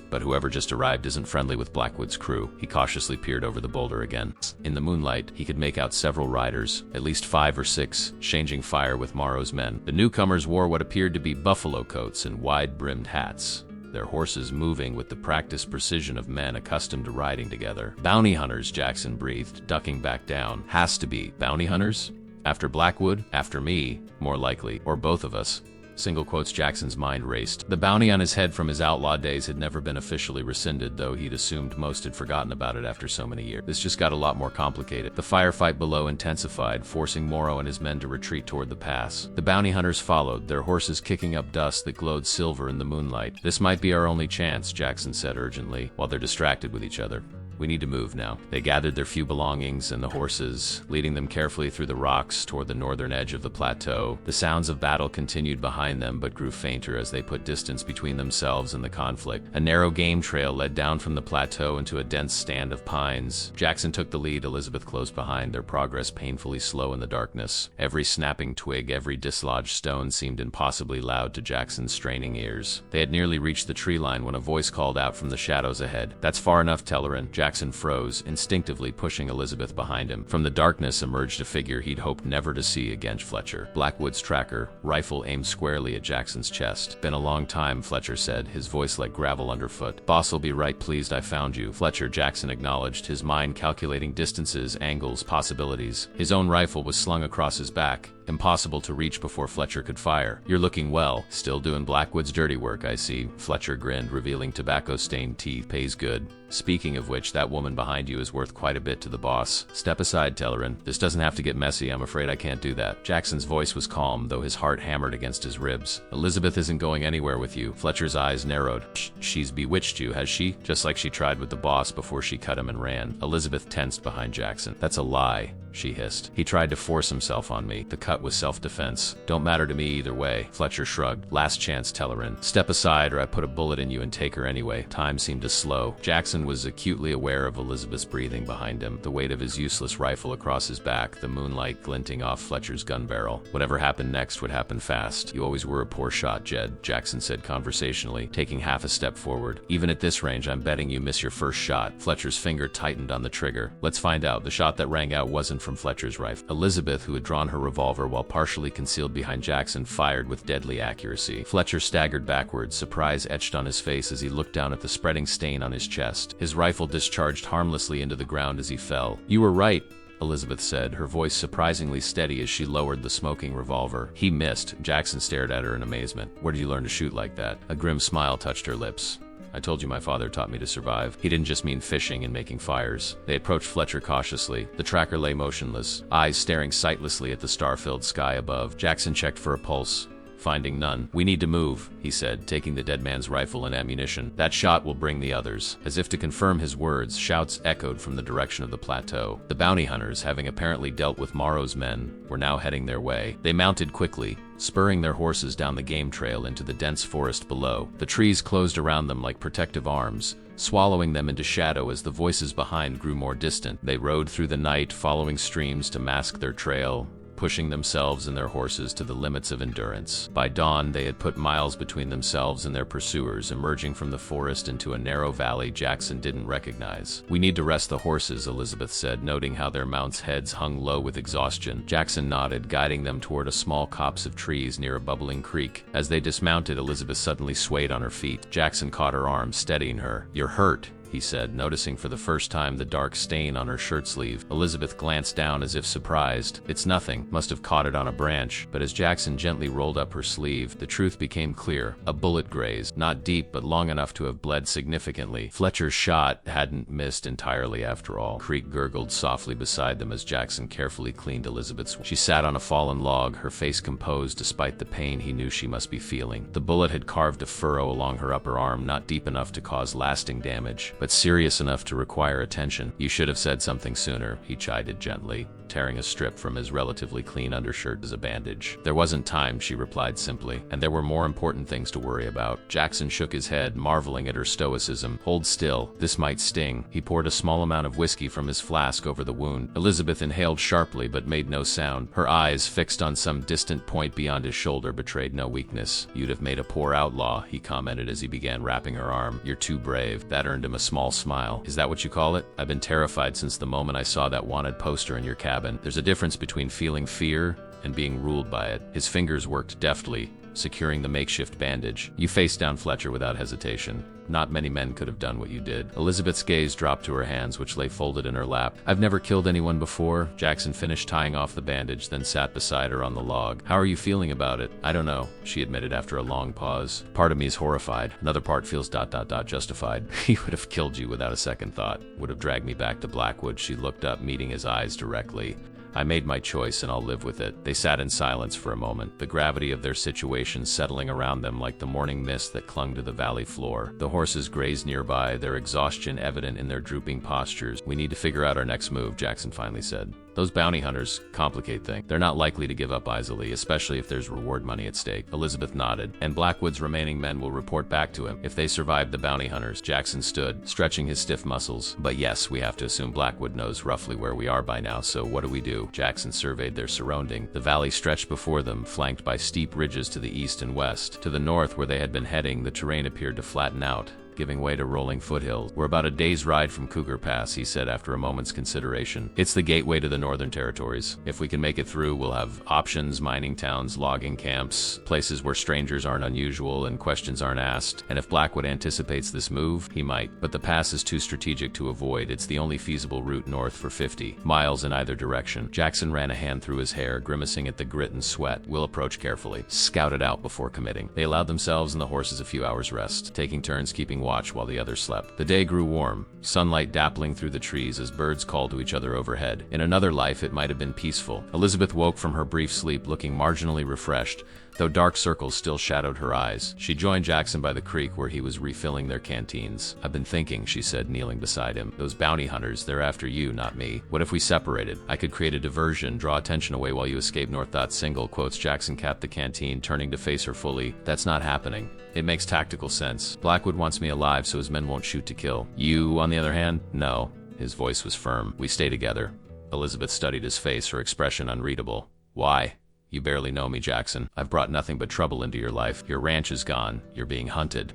But whoever just arrived isn't friendly with Blackwood's crew. He cautiously peered over the boulder again. In the moonlight, he could make out several riders, at least 5 or 6, exchanging fire with Morrow's men. The newcomers wore what appeared to be buffalo coats and wide-brimmed hats, their horses moving with the practiced precision of men accustomed to riding together. Bounty hunters, Jackson breathed, ducking back down. Has to be. Bounty hunters? After Blackwood? After me? More likely. Or both of us. Single quotes. Jackson's mind raced. The bounty on his head from his outlaw days had never been officially rescinded, though he'd assumed most had forgotten about it after so many years. This just got a lot more complicated. The firefight below intensified, forcing Morrow and his men to retreat toward the pass. The bounty hunters followed, their horses kicking up dust that glowed silver in the moonlight. This might be our only chance, Jackson said urgently, while they're distracted with each other. We need to move now. They gathered their few belongings and the horses, leading them carefully through the rocks toward the northern edge of the plateau. The sounds of battle continued behind them but grew fainter as they put distance between themselves and the conflict. A narrow game trail led down from the plateau into a dense stand of pines. Jackson took the lead, Elizabeth close behind, their progress painfully slow in the darkness. Every snapping twig, every dislodged stone seemed impossibly loud to Jackson's straining ears. They had nearly reached the tree line when a voice called out from the shadows ahead. That's far enough, Tellerin. Jackson froze, instinctively pushing Elizabeth behind him. From the darkness emerged a figure he'd hoped never to see again. Fletcher. Blackwood's tracker, rifle aimed squarely at Jackson's chest. Been a long time, Fletcher said, his voice like gravel underfoot. Boss'll be right pleased I found you. Fletcher, Jackson acknowledged, his mind calculating distances, angles, possibilities. His own rifle was slung across his back, impossible to reach before Fletcher could fire. You're looking well. Still doing Blackwood's dirty work, I see. Fletcher grinned, revealing tobacco-stained teeth. Pays good. Speaking of which, that woman behind you is worth quite a bit to the boss. Step aside, Tellerin. This doesn't have to get messy. I'm afraid I can't do that. Jackson's voice was calm, though his heart hammered against his ribs. Elizabeth isn't going anywhere with you. Fletcher's eyes narrowed. She's bewitched you, has she? Just like she tried with the boss before she cut him and ran. Elizabeth tensed behind Jackson. That's a lie, she hissed. He tried to force himself on me. The cut was self-defense. Don't matter to me either way. Fletcher shrugged. Last chance, Tellerin. Step aside or I put a bullet in you and take her anyway. Time seemed to slow. Jackson was acutely aware of Elizabeth's breathing behind him, the weight of his useless rifle across his back, the moonlight glinting off Fletcher's gun barrel. Whatever happened next would happen fast. You always were a poor shot, Jed, Jackson said conversationally, taking half a step forward. Even at this range, I'm betting you miss your first shot. Fletcher's finger tightened on the trigger. Let's find out. The shot that rang out wasn't from Fletcher's rifle. Elizabeth, who had drawn her revolver while partially concealed behind Jackson, fired with deadly accuracy. Fletcher staggered backwards, surprise etched on his face as he looked down at the spreading stain on his chest. His rifle discharged harmlessly into the ground as he fell. You were right, Elizabeth said, her voice surprisingly steady as she lowered the smoking revolver. He missed. Jackson stared at her in amazement. Where did you learn to shoot like that? A grim smile touched her lips. I told you my father taught me to survive. He didn't just mean fishing and making fires. They approached Fletcher cautiously. The tracker lay motionless, eyes staring sightlessly at the star-filled sky above. Jackson checked for a pulse. Finding none. We need to move, he said, taking the dead man's rifle and ammunition. That shot will bring the others. As if to confirm his words, shouts echoed from the direction of the plateau. The bounty hunters, having apparently dealt with Morrow's men, were now heading their way. They mounted quickly, spurring their horses down the game trail into the dense forest below. The trees closed around them like protective arms, swallowing them into shadow as the voices behind grew more distant. They rode through the night, following streams to mask their trail, pushing themselves and their horses to the limits of endurance. By dawn, they had put miles between themselves and their pursuers, emerging from the forest into a narrow valley Jackson didn't recognize. "We need to rest the horses," Elizabeth said, noting how their mounts' heads hung low with exhaustion. Jackson nodded, guiding them toward a small copse of trees near a bubbling creek. As they dismounted, Elizabeth suddenly swayed on her feet. Jackson caught her arm, steadying her. "You're hurt," he said, noticing for the first time the dark stain on her shirt sleeve. Elizabeth glanced down as if surprised. "It's nothing. Must have caught it on a branch." But as Jackson gently rolled up her sleeve, the truth became clear. A bullet grazed, not deep, but long enough to have bled significantly. Fletcher's shot hadn't missed entirely after all. Creek gurgled softly beside them as Jackson carefully cleaned Elizabeth's. She sat on a fallen log, her face composed despite the pain he knew she must be feeling. The bullet had carved a furrow along her upper arm, not deep enough to cause lasting damage, but serious enough to require attention. "You should have said something sooner," he chided gently, tearing a strip from his relatively clean undershirt as a bandage. "There wasn't time," she replied simply, "and there were more important things to worry about." Jackson shook his head, marveling at her stoicism. "Hold still. This might sting." He poured a small amount of whiskey from his flask over the wound. Elizabeth inhaled sharply but made no sound. Her eyes, fixed on some distant point beyond his shoulder, betrayed no weakness. "You'd have made a poor outlaw," he commented as he began wrapping her arm. "You're too brave." That earned him a small smile. "Is that what you call it? I've been terrified since the moment I saw that wanted poster in your cabin. There's a difference between feeling fear and being ruled by it." His fingers worked deftly, securing the makeshift bandage. "You faced down Fletcher without hesitation. Not many men could have done what you did." Elizabeth's gaze dropped to her hands, which lay folded in her lap. "I've never killed anyone before." Jackson finished tying off the bandage, then sat beside her on the log. "How are you feeling about it?" "I don't know," she admitted after a long pause. "Part of me is horrified. Another part feels justified. He would have killed you without a second thought. Would have dragged me back to Blackwood." She looked up, meeting his eyes directly. "I made my choice and I'll live with it." They sat in silence for a moment, the gravity of their situation settling around them like the morning mist that clung to the valley floor. The horses grazed nearby, their exhaustion evident in their drooping postures. "We need to figure out our next move," Jackson finally said. "Those bounty hunters complicate things. They're not likely to give up easily, especially if there's reward money at stake." Elizabeth nodded. "And Blackwood's remaining men will report back to him if they survive the bounty hunters." Jackson stood, stretching his stiff muscles. "But yes, we have to assume Blackwood knows roughly where we are by now, so what do we do?" Jackson surveyed their surrounding. The valley stretched before them, flanked by steep ridges to the east and west. To the north, where they had been heading, the terrain appeared to flatten out, giving way to rolling foothills. "We're about a day's ride from Cougar Pass," he said after a moment's consideration. "It's the gateway to the northern territories. If we can make it through, we'll have options: mining towns, logging camps, places where strangers aren't unusual and questions aren't asked. And if Blackwood anticipates this move, he might. But the pass is too strategic to avoid. It's the only feasible route north for 50 miles in either direction." Jackson ran a hand through his hair, grimacing at the grit and sweat. "We'll approach carefully. Scout it out before committing." They allowed themselves and the horses a few hours' rest, taking turns keeping watch while the others slept. The day grew warm, sunlight dappling through the trees as birds called to each other overhead. In another life, it might have been peaceful. Elizabeth woke from her brief sleep looking marginally refreshed, though dark circles still shadowed her eyes. She joined Jackson by the creek where he was refilling their canteens. "I've been thinking," she said, kneeling beside him. "Those bounty hunters, they're after you, not me. What if we separated? I could create a diversion, draw attention away while you escape north. Single quotes." Jackson capped the canteen, turning to face her fully. "That's not happening. It makes tactical sense. Blackwood wants me alive so his men won't shoot to kill. You, on the other hand, no." His voice was firm. "We stay together." Elizabeth studied his face, her expression unreadable. "Why?" "You barely know me, Jackson. I've brought nothing but trouble into your life. Your ranch is gone. You're being hunted.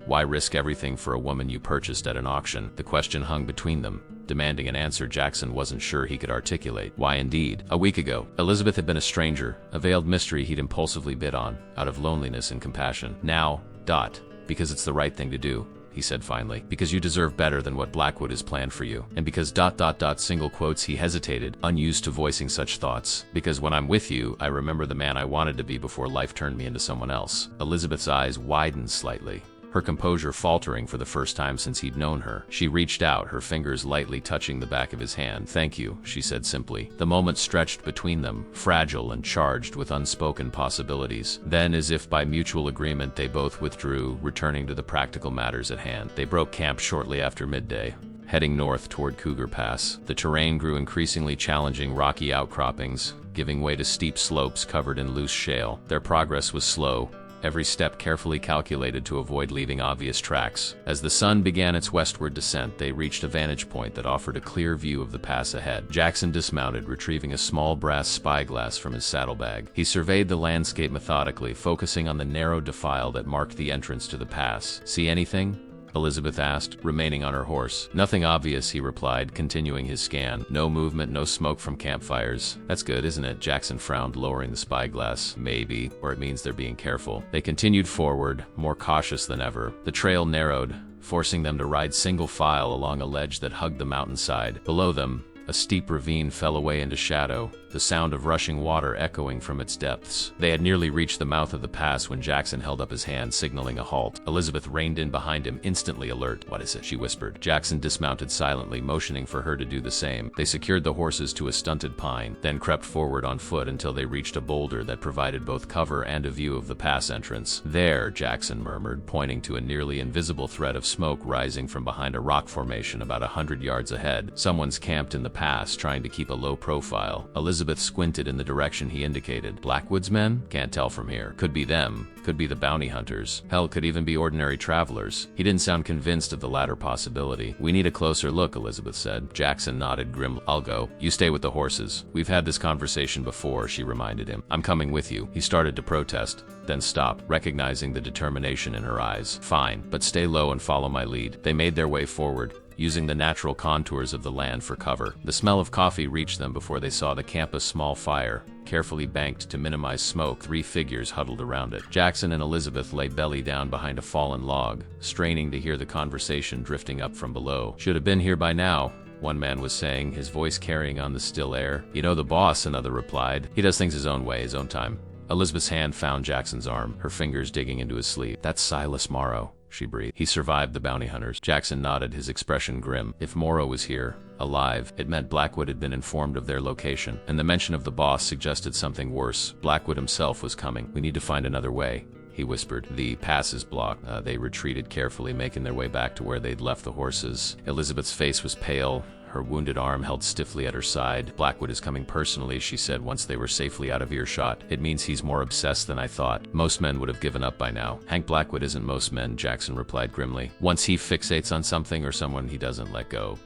Why risk everything for a woman you purchased at an auction?" The question hung between them, demanding an answer Jackson wasn't sure he could articulate. Why indeed? A week ago, Elizabeth had been a stranger, a veiled mystery he'd impulsively bid on, out of loneliness and compassion. Now, because it's the right thing to do, he said finally. "Because you deserve better than what Blackwood has planned for you. And because ... single quotes." He hesitated, unused to voicing such thoughts. "Because when I'm with you, I remember the man I wanted to be before life turned me into someone else." Elizabeth's eyes widened slightly, her composure faltering for the first time since he'd known her. She reached out, her fingers lightly touching the back of his hand. "Thank you," she said simply. The moment stretched between them, fragile and charged with unspoken possibilities. Then, as if by mutual agreement, they both withdrew, returning to the practical matters at hand. They broke camp shortly after midday, heading north toward Cougar Pass. The terrain grew increasingly challenging, rocky outcroppings, giving way to steep slopes covered in loose shale. Their progress was slow, every step carefully calculated to avoid leaving obvious tracks. As the sun began its westward descent, they reached a vantage point that offered a clear view of the pass ahead. Jackson dismounted, retrieving a small brass spyglass from his saddlebag. He surveyed the landscape methodically, focusing on the narrow defile that marked the entrance to the pass. "See anything?" Elizabeth asked, remaining on her horse. "Nothing obvious," he replied, continuing his scan. "No movement, no smoke from campfires." "That's good, isn't it?" Jackson frowned, lowering the spyglass. "Maybe, or it means they're being careful." They continued forward, more cautious than ever. The trail narrowed, forcing them to ride single file along a ledge that hugged the mountainside. Below them, a steep ravine fell away into shadow, the sound of rushing water echoing from its depths. They had nearly reached the mouth of the pass when Jackson held up his hand, signaling a halt. Elizabeth reined in behind him, instantly alert. "What is it?" she whispered. Jackson dismounted silently, motioning for her to do the same. They secured the horses to a stunted pine, then crept forward on foot until they reached a boulder that provided both cover and a view of the pass entrance. "There," Jackson murmured, pointing to a nearly invisible thread of smoke rising from behind a rock formation about 100 yards ahead. "Someone's camped in the pass, trying to keep a low profile." Elizabeth squinted in the direction he indicated. "Blackwood's men? Can't tell from here. Could be them. Could be the bounty hunters. Hell, could even be ordinary travelers." He didn't sound convinced of the latter possibility. "We need a closer look," Elizabeth said. Jackson nodded grimly. "I'll go. You stay with the horses. We've had this conversation before," she reminded him. "I'm coming with you." He started to protest, then stopped, recognizing the determination in her eyes. "Fine, but stay low and follow my lead." They made their way forward, using the natural contours of the land for cover. The smell of coffee reached them before they saw the camp's small fire, carefully banked to minimize smoke. 3 figures huddled around it. Jackson and Elizabeth lay belly down behind a fallen log, straining to hear the conversation drifting up from below. "Should have been here by now," one man was saying, his voice carrying on the still air. "You know the boss," another replied. "He does things his own way, his own time." Elizabeth's hand found Jackson's arm, her fingers digging into his sleeve. "That's Silas Morrow," she breathed. "He survived the bounty hunters." Jackson nodded, his expression grim. If Morrow was here, alive, it meant Blackwood had been informed of their location, and the mention of the boss suggested something worse. Blackwood himself was coming. "We need to find another way," he whispered. "The pass is blocked." They retreated carefully, making their way back to where they'd left the horses. Elizabeth's face was pale, her wounded arm held stiffly at her side. "Blackwood is coming personally," she said once they were safely out of earshot. "It means he's more obsessed than I thought. Most men would have given up by now." "Hank Blackwood isn't most men," Jackson replied grimly. "Once he fixates on something or someone, he doesn't let go.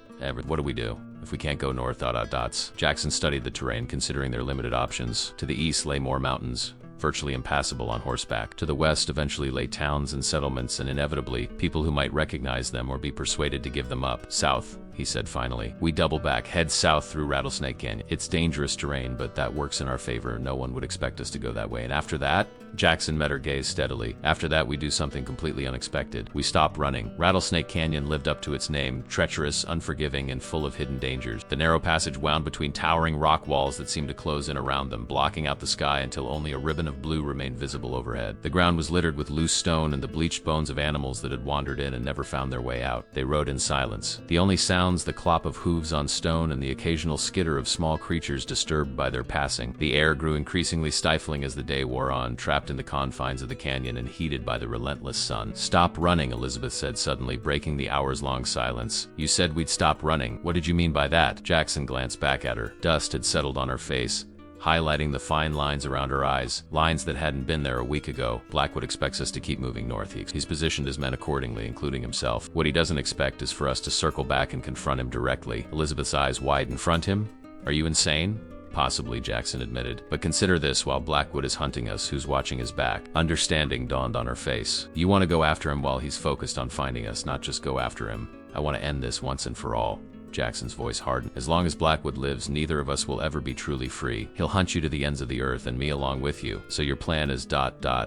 What do we do if we can't go north? Jackson studied the terrain, considering their limited options. To the east lay more mountains, virtually impassable on horseback. To the west eventually lay towns and settlements, and inevitably, people who might recognize them or be persuaded to give them up. "South," he said finally. "We double back, head south through Rattlesnake Canyon. It's dangerous terrain, but that works in our favor. No one would expect us to go that way. And after that," Jackson met her gaze steadily, "after that we do something completely unexpected. We stop running." Rattlesnake Canyon lived up to its name, treacherous, unforgiving, and full of hidden dangers. The narrow passage wound between towering rock walls that seemed to close in around them, blocking out the sky until only a ribbon of blue remained visible overhead. The ground was littered with loose stone and the bleached bones of animals that had wandered in and never found their way out. They rode in silence. The only sounds, the clop of hooves on stone and the occasional skitter of small creatures disturbed by their passing. The air grew increasingly stifling as the day wore on, trapped in the confines of the canyon and heated by the relentless sun. "Stop running," Elizabeth said suddenly, breaking the hours-long silence. "You said we'd stop running. What did you mean by that?" Jackson glanced back at her. Dust had settled on her face, highlighting the fine lines around her eyes, lines that hadn't been there a week ago. "Blackwood expects us to keep moving north. He's positioned his men accordingly, including himself. What he doesn't expect is for us to circle back and confront him directly." Elizabeth's eyes widened. "Confront him? Are you insane?" "Possibly," Jackson admitted. "But consider this, while Blackwood is hunting us, who's watching his back?" Understanding dawned on her face. "You want to go after him while he's focused on finding us, not just go after him. I want to end this once and for all." Jackson's voice hardened. "As long as Blackwood lives, neither of us will ever be truly free. He'll hunt you to the ends of the earth and me along with you. So your plan is ...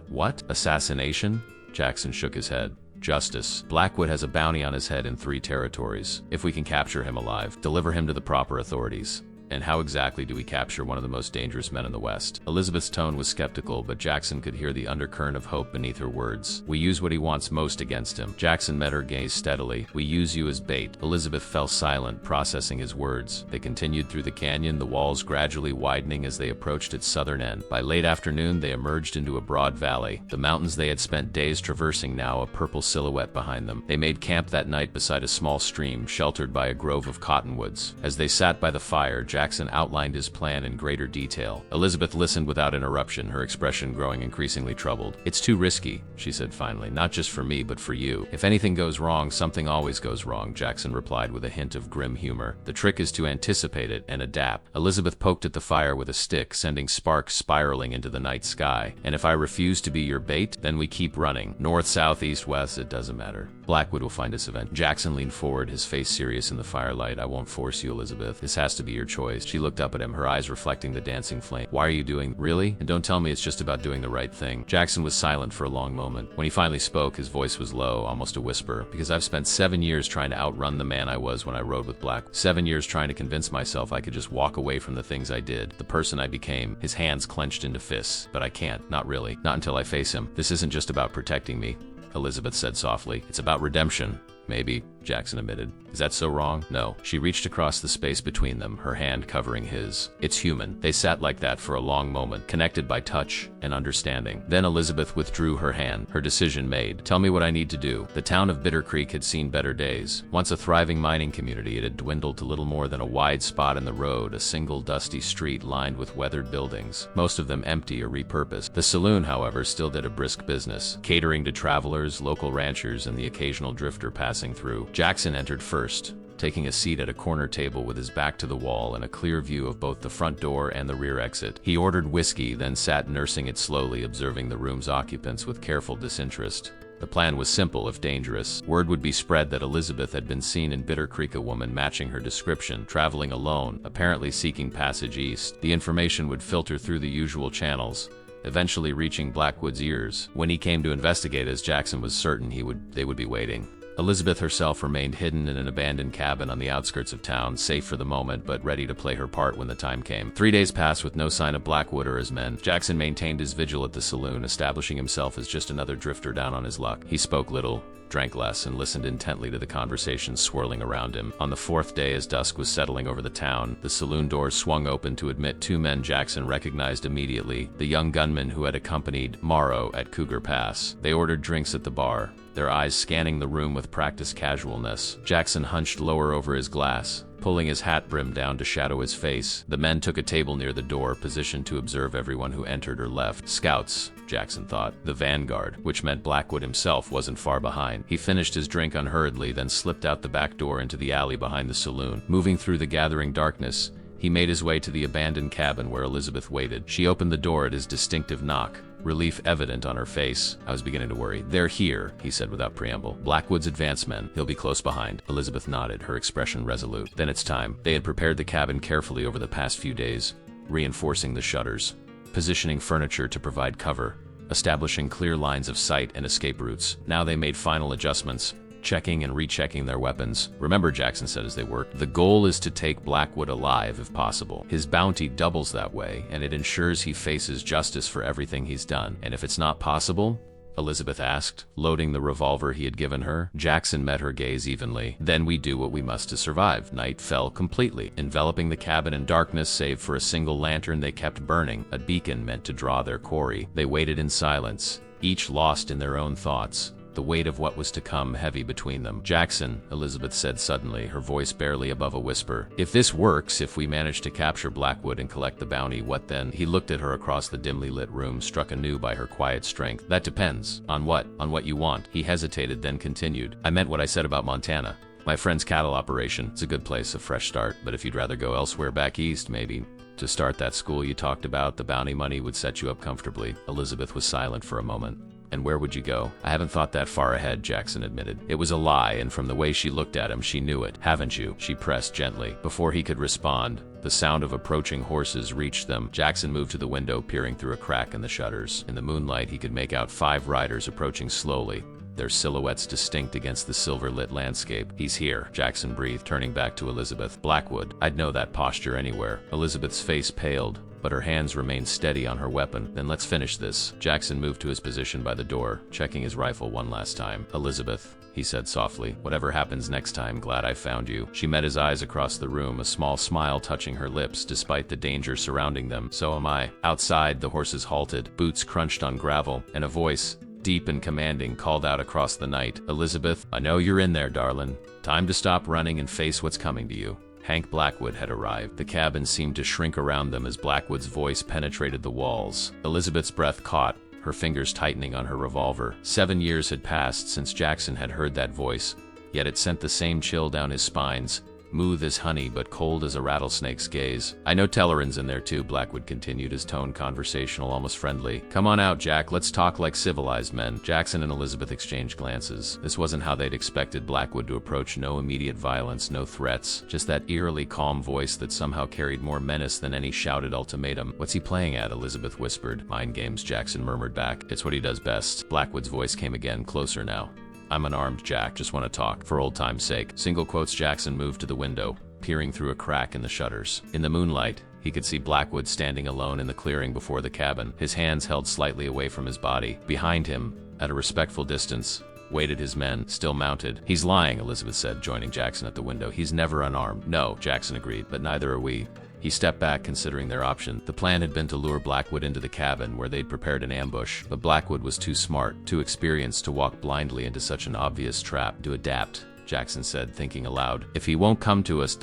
What? Assassination?" Jackson shook his head. "Justice. Blackwood has a bounty on his head in 3 territories. If we can capture him alive, deliver him to the proper authorities. And how exactly do we capture one of the most dangerous men in the West?" Elizabeth's tone was skeptical, but Jackson could hear the undercurrent of hope beneath her words. "We use what he wants most against him." Jackson met her gaze steadily. "We use you as bait." Elizabeth fell silent, processing his words. They continued through the canyon, the walls gradually widening as they approached its southern end. By late afternoon, they emerged into a broad valley, the mountains they had spent days traversing now a purple silhouette behind them. They made camp that night beside a small stream, sheltered by a grove of cottonwoods. As they sat by the fire, Jackson outlined his plan in greater detail. Elizabeth listened without interruption, her expression growing increasingly troubled. "It's too risky," she said finally, "not just for me, but for you. If anything goes wrong, something always goes wrong," Jackson replied with a hint of grim humor. "The trick is to anticipate it and adapt." Elizabeth poked at the fire with a stick, sending sparks spiraling into the night sky. "And if I refuse to be your bait, then we keep running. North, south, east, west, it doesn't matter. Blackwood will find us eventually." Jackson leaned forward, his face serious in the firelight. "I won't force you, Elizabeth. This has to be your choice." She looked up at him, her eyes reflecting the dancing flame. "Why are you doing? Really? And don't tell me it's just about doing the right thing." Jackson was silent for a long moment. When he finally spoke, his voice was low, almost a whisper. "Because I've spent 7 years trying to outrun the man I was when I rode with Black. 7 years trying to convince myself I could just walk away from the things I did, the person I became." His hands clenched into fists. "But I can't. Not really. Not until I face him. This isn't just about protecting me," Elizabeth said softly. "It's about redemption." "Maybe," Jackson admitted. "Is that so wrong?" "No." She reached across the space between them, her hand covering his. "It's human." They sat like that for a long moment, connected by touch and understanding. Then Elizabeth withdrew her hand, her decision made. "Tell me what I need to do." The town of Bitter Creek had seen better days. Once a thriving mining community, it had dwindled to little more than a wide spot in the road, a single dusty street lined with weathered buildings, most of them empty or repurposed. The saloon, however, still did a brisk business, catering to travelers, local ranchers, and the occasional drifter passing through. Jackson entered first, taking a seat at a corner table with his back to the wall and a clear view of both the front door and the rear exit. He ordered whiskey, then sat nursing it slowly, observing the room's occupants with careful disinterest. The plan was simple, if dangerous. Word would be spread that Elizabeth had been seen in Bitter Creek, a woman matching her description, traveling alone, apparently seeking passage east. The information would filter through the usual channels, eventually reaching Blackwood's ears. When he came to investigate, as Jackson was certain they would be waiting. Elizabeth herself remained hidden in an abandoned cabin on the outskirts of town, safe for the moment, but ready to play her part when the time came. 3 days passed with no sign of Blackwood or his men. Jackson maintained his vigil at the saloon, establishing himself as just another drifter down on his luck. He spoke little, drank less, and listened intently to the conversations swirling around him. On the 4th day, as dusk was settling over the town, the saloon doors swung open to admit 2 men Jackson recognized immediately, the young gunman who had accompanied Morrow at Cougar Pass. They ordered drinks at the bar, their eyes scanning the room with practiced casualness. Jackson hunched lower over his glass, pulling his hat brim down to shadow his face. The men took a table near the door, positioned to observe everyone who entered or left. Scouts, Jackson thought. The vanguard, which meant Blackwood himself wasn't far behind. He finished his drink unhurriedly, then slipped out the back door into the alley behind the saloon. Moving through the gathering darkness, he made his way to the abandoned cabin where Elizabeth waited. She opened the door at his distinctive knock, relief evident on her face. I was beginning to worry. "They're here," he said without preamble. "Blackwood's advance men. He'll be close behind." Elizabeth nodded, her expression resolute. "Then it's time." They had prepared the cabin carefully over the past few days, reinforcing the shutters, positioning furniture to provide cover, establishing clear lines of sight and escape routes. Now they made final adjustments, checking and rechecking their weapons. "Remember," Jackson said as they worked, "the goal is to take Blackwood alive if possible. His bounty doubles that way, and it ensures he faces justice for everything he's done. And if it's not possible?" Elizabeth asked, loading the revolver he had given her. Jackson met her gaze evenly. "Then we do what we must to survive." Night fell completely, enveloping the cabin in darkness save for a single lantern they kept burning, a beacon meant to draw their quarry. They waited in silence, each lost in their own thoughts, the weight of what was to come heavy between them. "Jackson," Elizabeth said suddenly, her voice barely above a whisper, "if this works, if we manage to capture Blackwood and collect the bounty, what then?" He looked at her across the dimly lit room, struck anew by her quiet strength. "That depends. On what? On what you want." He hesitated, then continued. "I meant what I said about Montana. My friend's cattle operation. It's a good place, a fresh start. But if you'd rather go elsewhere, back east, maybe. To start that school you talked about, the bounty money would set you up comfortably." Elizabeth was silent for a moment. "And where would you go?" "I haven't thought that far ahead," Jackson admitted. It was a lie, and from the way she looked at him, she knew it. "Haven't you?" she pressed gently. Before he could respond, the sound of approaching horses reached them. Jackson moved to the window, peering through a crack in the shutters. In the moonlight, he could make out 5 riders approaching slowly, their silhouettes distinct against the silver-lit landscape. "He's here," Jackson breathed, turning back to Elizabeth. "Blackwood. I'd know that posture anywhere." Elizabeth's face paled, but her hands remained steady on her weapon. "Then let's finish this." Jackson moved to his position by the door, checking his rifle one last time. "Elizabeth," he said softly, "whatever happens next time, glad I found you." She met his eyes across the room, a small smile touching her lips despite the danger surrounding them. "So am I." Outside, the horses halted, boots crunched on gravel, and a voice, deep and commanding, called out across the night, "Elizabeth, I know you're in there, darling. Time to stop running and face what's coming to you. Hank Blackwood had arrived. The cabin seemed to shrink around them as Blackwood's voice penetrated the walls. Elizabeth's breath caught, her fingers tightening on her revolver. 7 years had passed since Jackson had heard that voice, yet it sent the same chill down his spines, smooth as honey but cold as a rattlesnake's gaze. "I know Telleran's in there too," Blackwood continued, his tone conversational, almost friendly. "Come on out, Jack, let's talk like civilized men." Jackson and Elizabeth exchanged glances. This wasn't how they'd expected Blackwood to approach. No immediate violence, no threats, just that eerily calm voice that somehow carried more menace than any shouted ultimatum. "What's he playing at?" Elizabeth whispered. "Mind games," Jackson murmured back. "It's what he does best." Blackwood's voice came again, closer now. "I'm unarmed, Jack. Just want to talk, for old time's sake." Single quotes. Jackson moved to the window, peering through a crack in the shutters. In the moonlight, he could see Blackwood standing alone in the clearing before the cabin, his hands held slightly away from his body. Behind him, at a respectful distance, waited his men, still mounted. "He's lying," Elizabeth said, joining Jackson at the window. "He's never unarmed." "No," Jackson agreed, "but neither are we." He stepped back, considering their option. The plan had been to lure Blackwood into the cabin, where they'd prepared an ambush, but Blackwood was too smart, too experienced to walk blindly into such an obvious trap. "To adapt," Jackson said, thinking aloud. "If he won't come to us,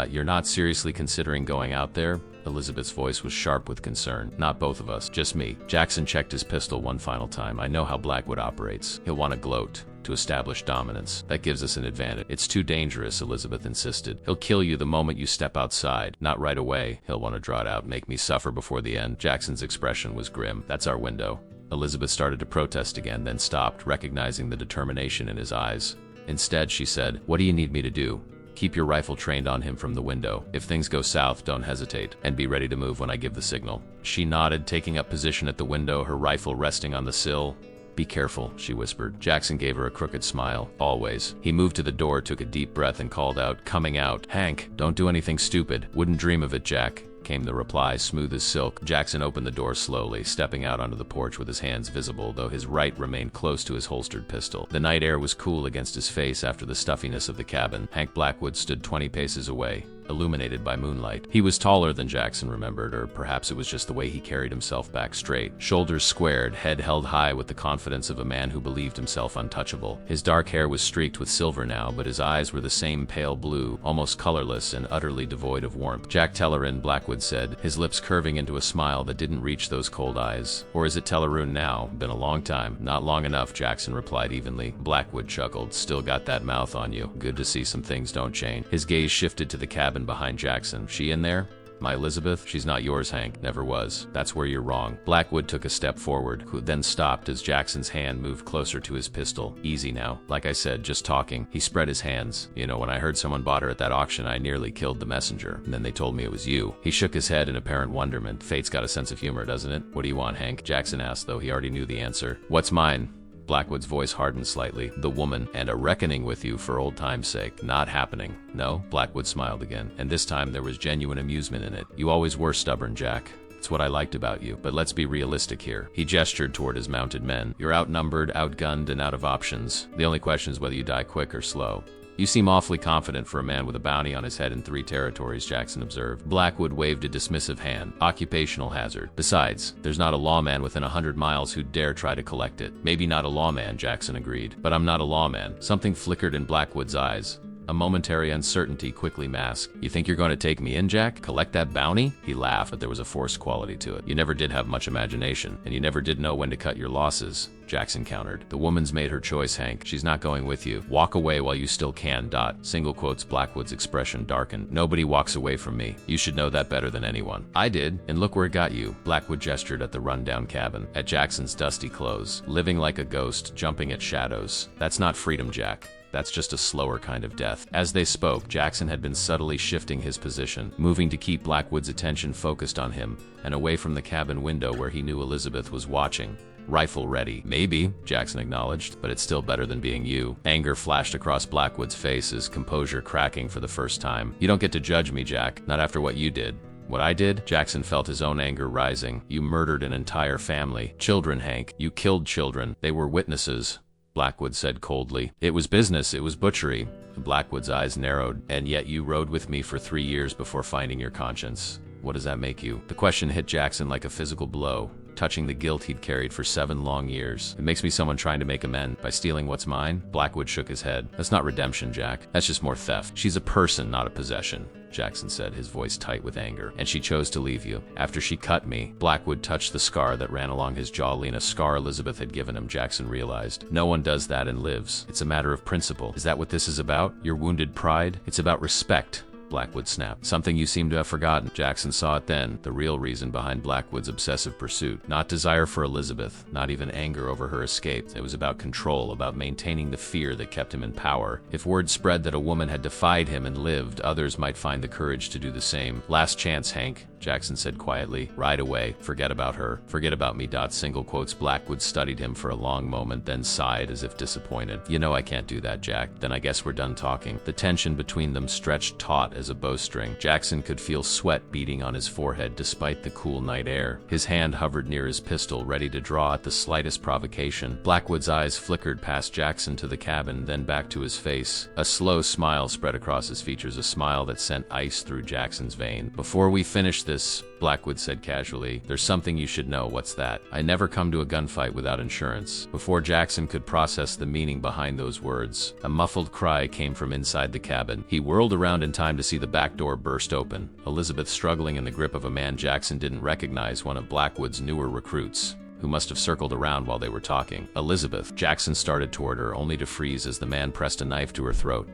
you're not seriously considering going out there?" Elizabeth's voice was sharp with concern. "Not both of us, just me." Jackson checked his pistol one final time. "I know how Blackwood operates. He'll want to gloat, to establish dominance. That gives us an advantage." "It's too dangerous," Elizabeth insisted. "He'll kill you the moment you step outside. Not right away. He'll want to draw it out, make me suffer before the end." Jackson's expression was grim. "That's our window." Elizabeth started to protest again, then stopped, recognizing the determination in his eyes. Instead, she said, "What do you need me to do?" "Keep your rifle trained on him from the window. If things go south, don't hesitate, and be ready to move when I give the signal." She nodded, taking up position at the window, her rifle resting on the sill. "Be careful," she whispered. Jackson gave her a crooked smile. "Always." He moved to the door, took a deep breath, and called out, "Coming out. Hank, don't do anything stupid." "Wouldn't dream of it, Jack," came the reply, smooth as silk. Jackson opened the door slowly, stepping out onto the porch with his hands visible, though his right remained close to his holstered pistol. The night air was cool against his face after the stuffiness of the cabin. Hank Blackwood stood 20 paces away, illuminated by moonlight. He was taller than Jackson remembered, or perhaps it was just the way he carried himself back straight. Shoulders squared, head held high with the confidence of a man who believed himself untouchable. His dark hair was streaked with silver now, but his eyes were the same pale blue, almost colorless and utterly devoid of warmth. "Jack Telleran," Blackwood said, his lips curving into a smile that didn't reach those cold eyes. "Or is it Telleran now? Been a long time." "Not long enough," Jackson replied evenly. Blackwood chuckled. "Still got that mouth on you. Good to see some things don't change." His gaze shifted to the cabin behind Jackson. "She in there?" "My Elizabeth? She's not yours, Hank. Never was." "That's where you're wrong." Blackwood took a step forward, who then stopped as Jackson's hand moved closer to his pistol. "Easy now. Like I said, just talking." He spread his hands. "You know, when I heard someone bought her at that auction, I nearly killed the messenger. And then they told me it was you." He shook his head in apparent wonderment. "Fate's got a sense of humor, doesn't it?" "What do you want, Hank?" Jackson asked, though he already knew the answer. "What's mine?" Blackwood's voice hardened slightly. "The woman, and a reckoning with you for old time's sake." "Not happening." "No?" Blackwood smiled again, and this time there was genuine amusement in it. "You always were stubborn, Jack. It's what I liked about you. But let's be realistic here." He gestured toward his mounted men. "You're outnumbered, outgunned, and out of options. The only question is whether you die quick or slow." "You seem awfully confident for a man with a bounty on his head in 3 territories," Jackson observed. Blackwood waved a dismissive hand. "Occupational hazard. Besides, there's not a lawman within 100 miles who'd dare try to collect it." "Maybe not a lawman," Jackson agreed. "But I'm not a lawman." Something flickered in Blackwood's eyes. A momentary uncertainty quickly masked. "You think you're going to take me in, Jack? Collect that bounty?" He laughed, but there was a forced quality to it. "You never did have much imagination, and you never did know when to cut your losses," Jackson countered. "The woman's made her choice, Hank. She's not going with you. Walk away while you still can. Single quotes. Blackwood's expression darkened. "Nobody walks away from me. You should know that better than anyone." "I did, and look where it got you." Blackwood gestured at the rundown cabin, at Jackson's dusty clothes. "Living like a ghost, jumping at shadows. That's not freedom, Jack. That's just a slower kind of death." As they spoke, Jackson had been subtly shifting his position, moving to keep Blackwood's attention focused on him and away from the cabin window where he knew Elizabeth was watching. "Rifle ready." "Maybe," Jackson acknowledged, "but it's still better than being you." Anger flashed across Blackwood's face, his composure cracking for the first time. "You don't get to judge me, Jack. Not after what you did." "What I did?" Jackson felt his own anger rising. "You murdered an entire family. Children, Hank. You killed children. They were witnesses," Blackwood said coldly. "It was business. It was butchery." Blackwood's eyes narrowed. "And yet you rode with me for 3 years before finding your conscience. What does that make you?" The question hit Jackson like a physical blow. touching the guilt he'd carried for 7 long years. It makes me someone trying to make amends by stealing what's mine. Blackwood shook his head. That's not redemption, Jack. That's just more theft. She's a person, not a possession, Jackson said, his voice tight with anger. And she chose to leave you. After she cut me. Blackwood touched the scar that ran along his jawline, a scar Elizabeth had given him, Jackson realized. No one does that and lives. It's a matter of principle. Is that what this is about? Your wounded pride? It's about respect. Blackwood snapped. Something you seem to have forgotten. Jackson saw it then, the real reason behind Blackwood's obsessive pursuit. Not desire for Elizabeth, not even anger over her escape. It was about control, about maintaining the fear that kept him in power. If word spread that a woman had defied him and lived, others might find the courage to do the same. Last chance, Hank, Jackson said quietly. Ride away. Forget about her. Forget about me. Single quotes. Blackwood studied him for a long moment, then sighed as if disappointed. You know I can't do that, Jack. Then I guess we're done talking. The tension between them stretched taut as a bowstring. Jackson could feel sweat beating on his forehead despite the cool night air. His hand hovered near his pistol, ready to draw at the slightest provocation. Blackwood's eyes flickered past Jackson to the cabin, then back to his face. A slow smile spread across his features, a smile that sent ice through Jackson's vein. Before we finish this, Blackwood said casually, there's something you should know. What's that? I never come to a gunfight without insurance. Before Jackson could process the meaning behind those words, a muffled cry came from inside the cabin. He whirled around in time to see the back door burst open. Elizabeth struggling in the grip of a man Jackson didn't recognize, one of Blackwood's newer recruits, who must have circled around while they were talking. Elizabeth. Jackson started toward her, only to freeze as the man pressed a knife to her throat.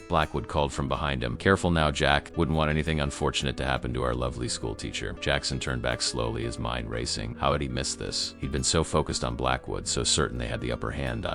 Blackwood called from behind him. Careful now, Jack. Wouldn't want anything unfortunate to happen to our lovely school teacher. Jackson turned back slowly, his mind racing. How had he missed this? He'd been so focused on Blackwood, so certain they had the upper hand.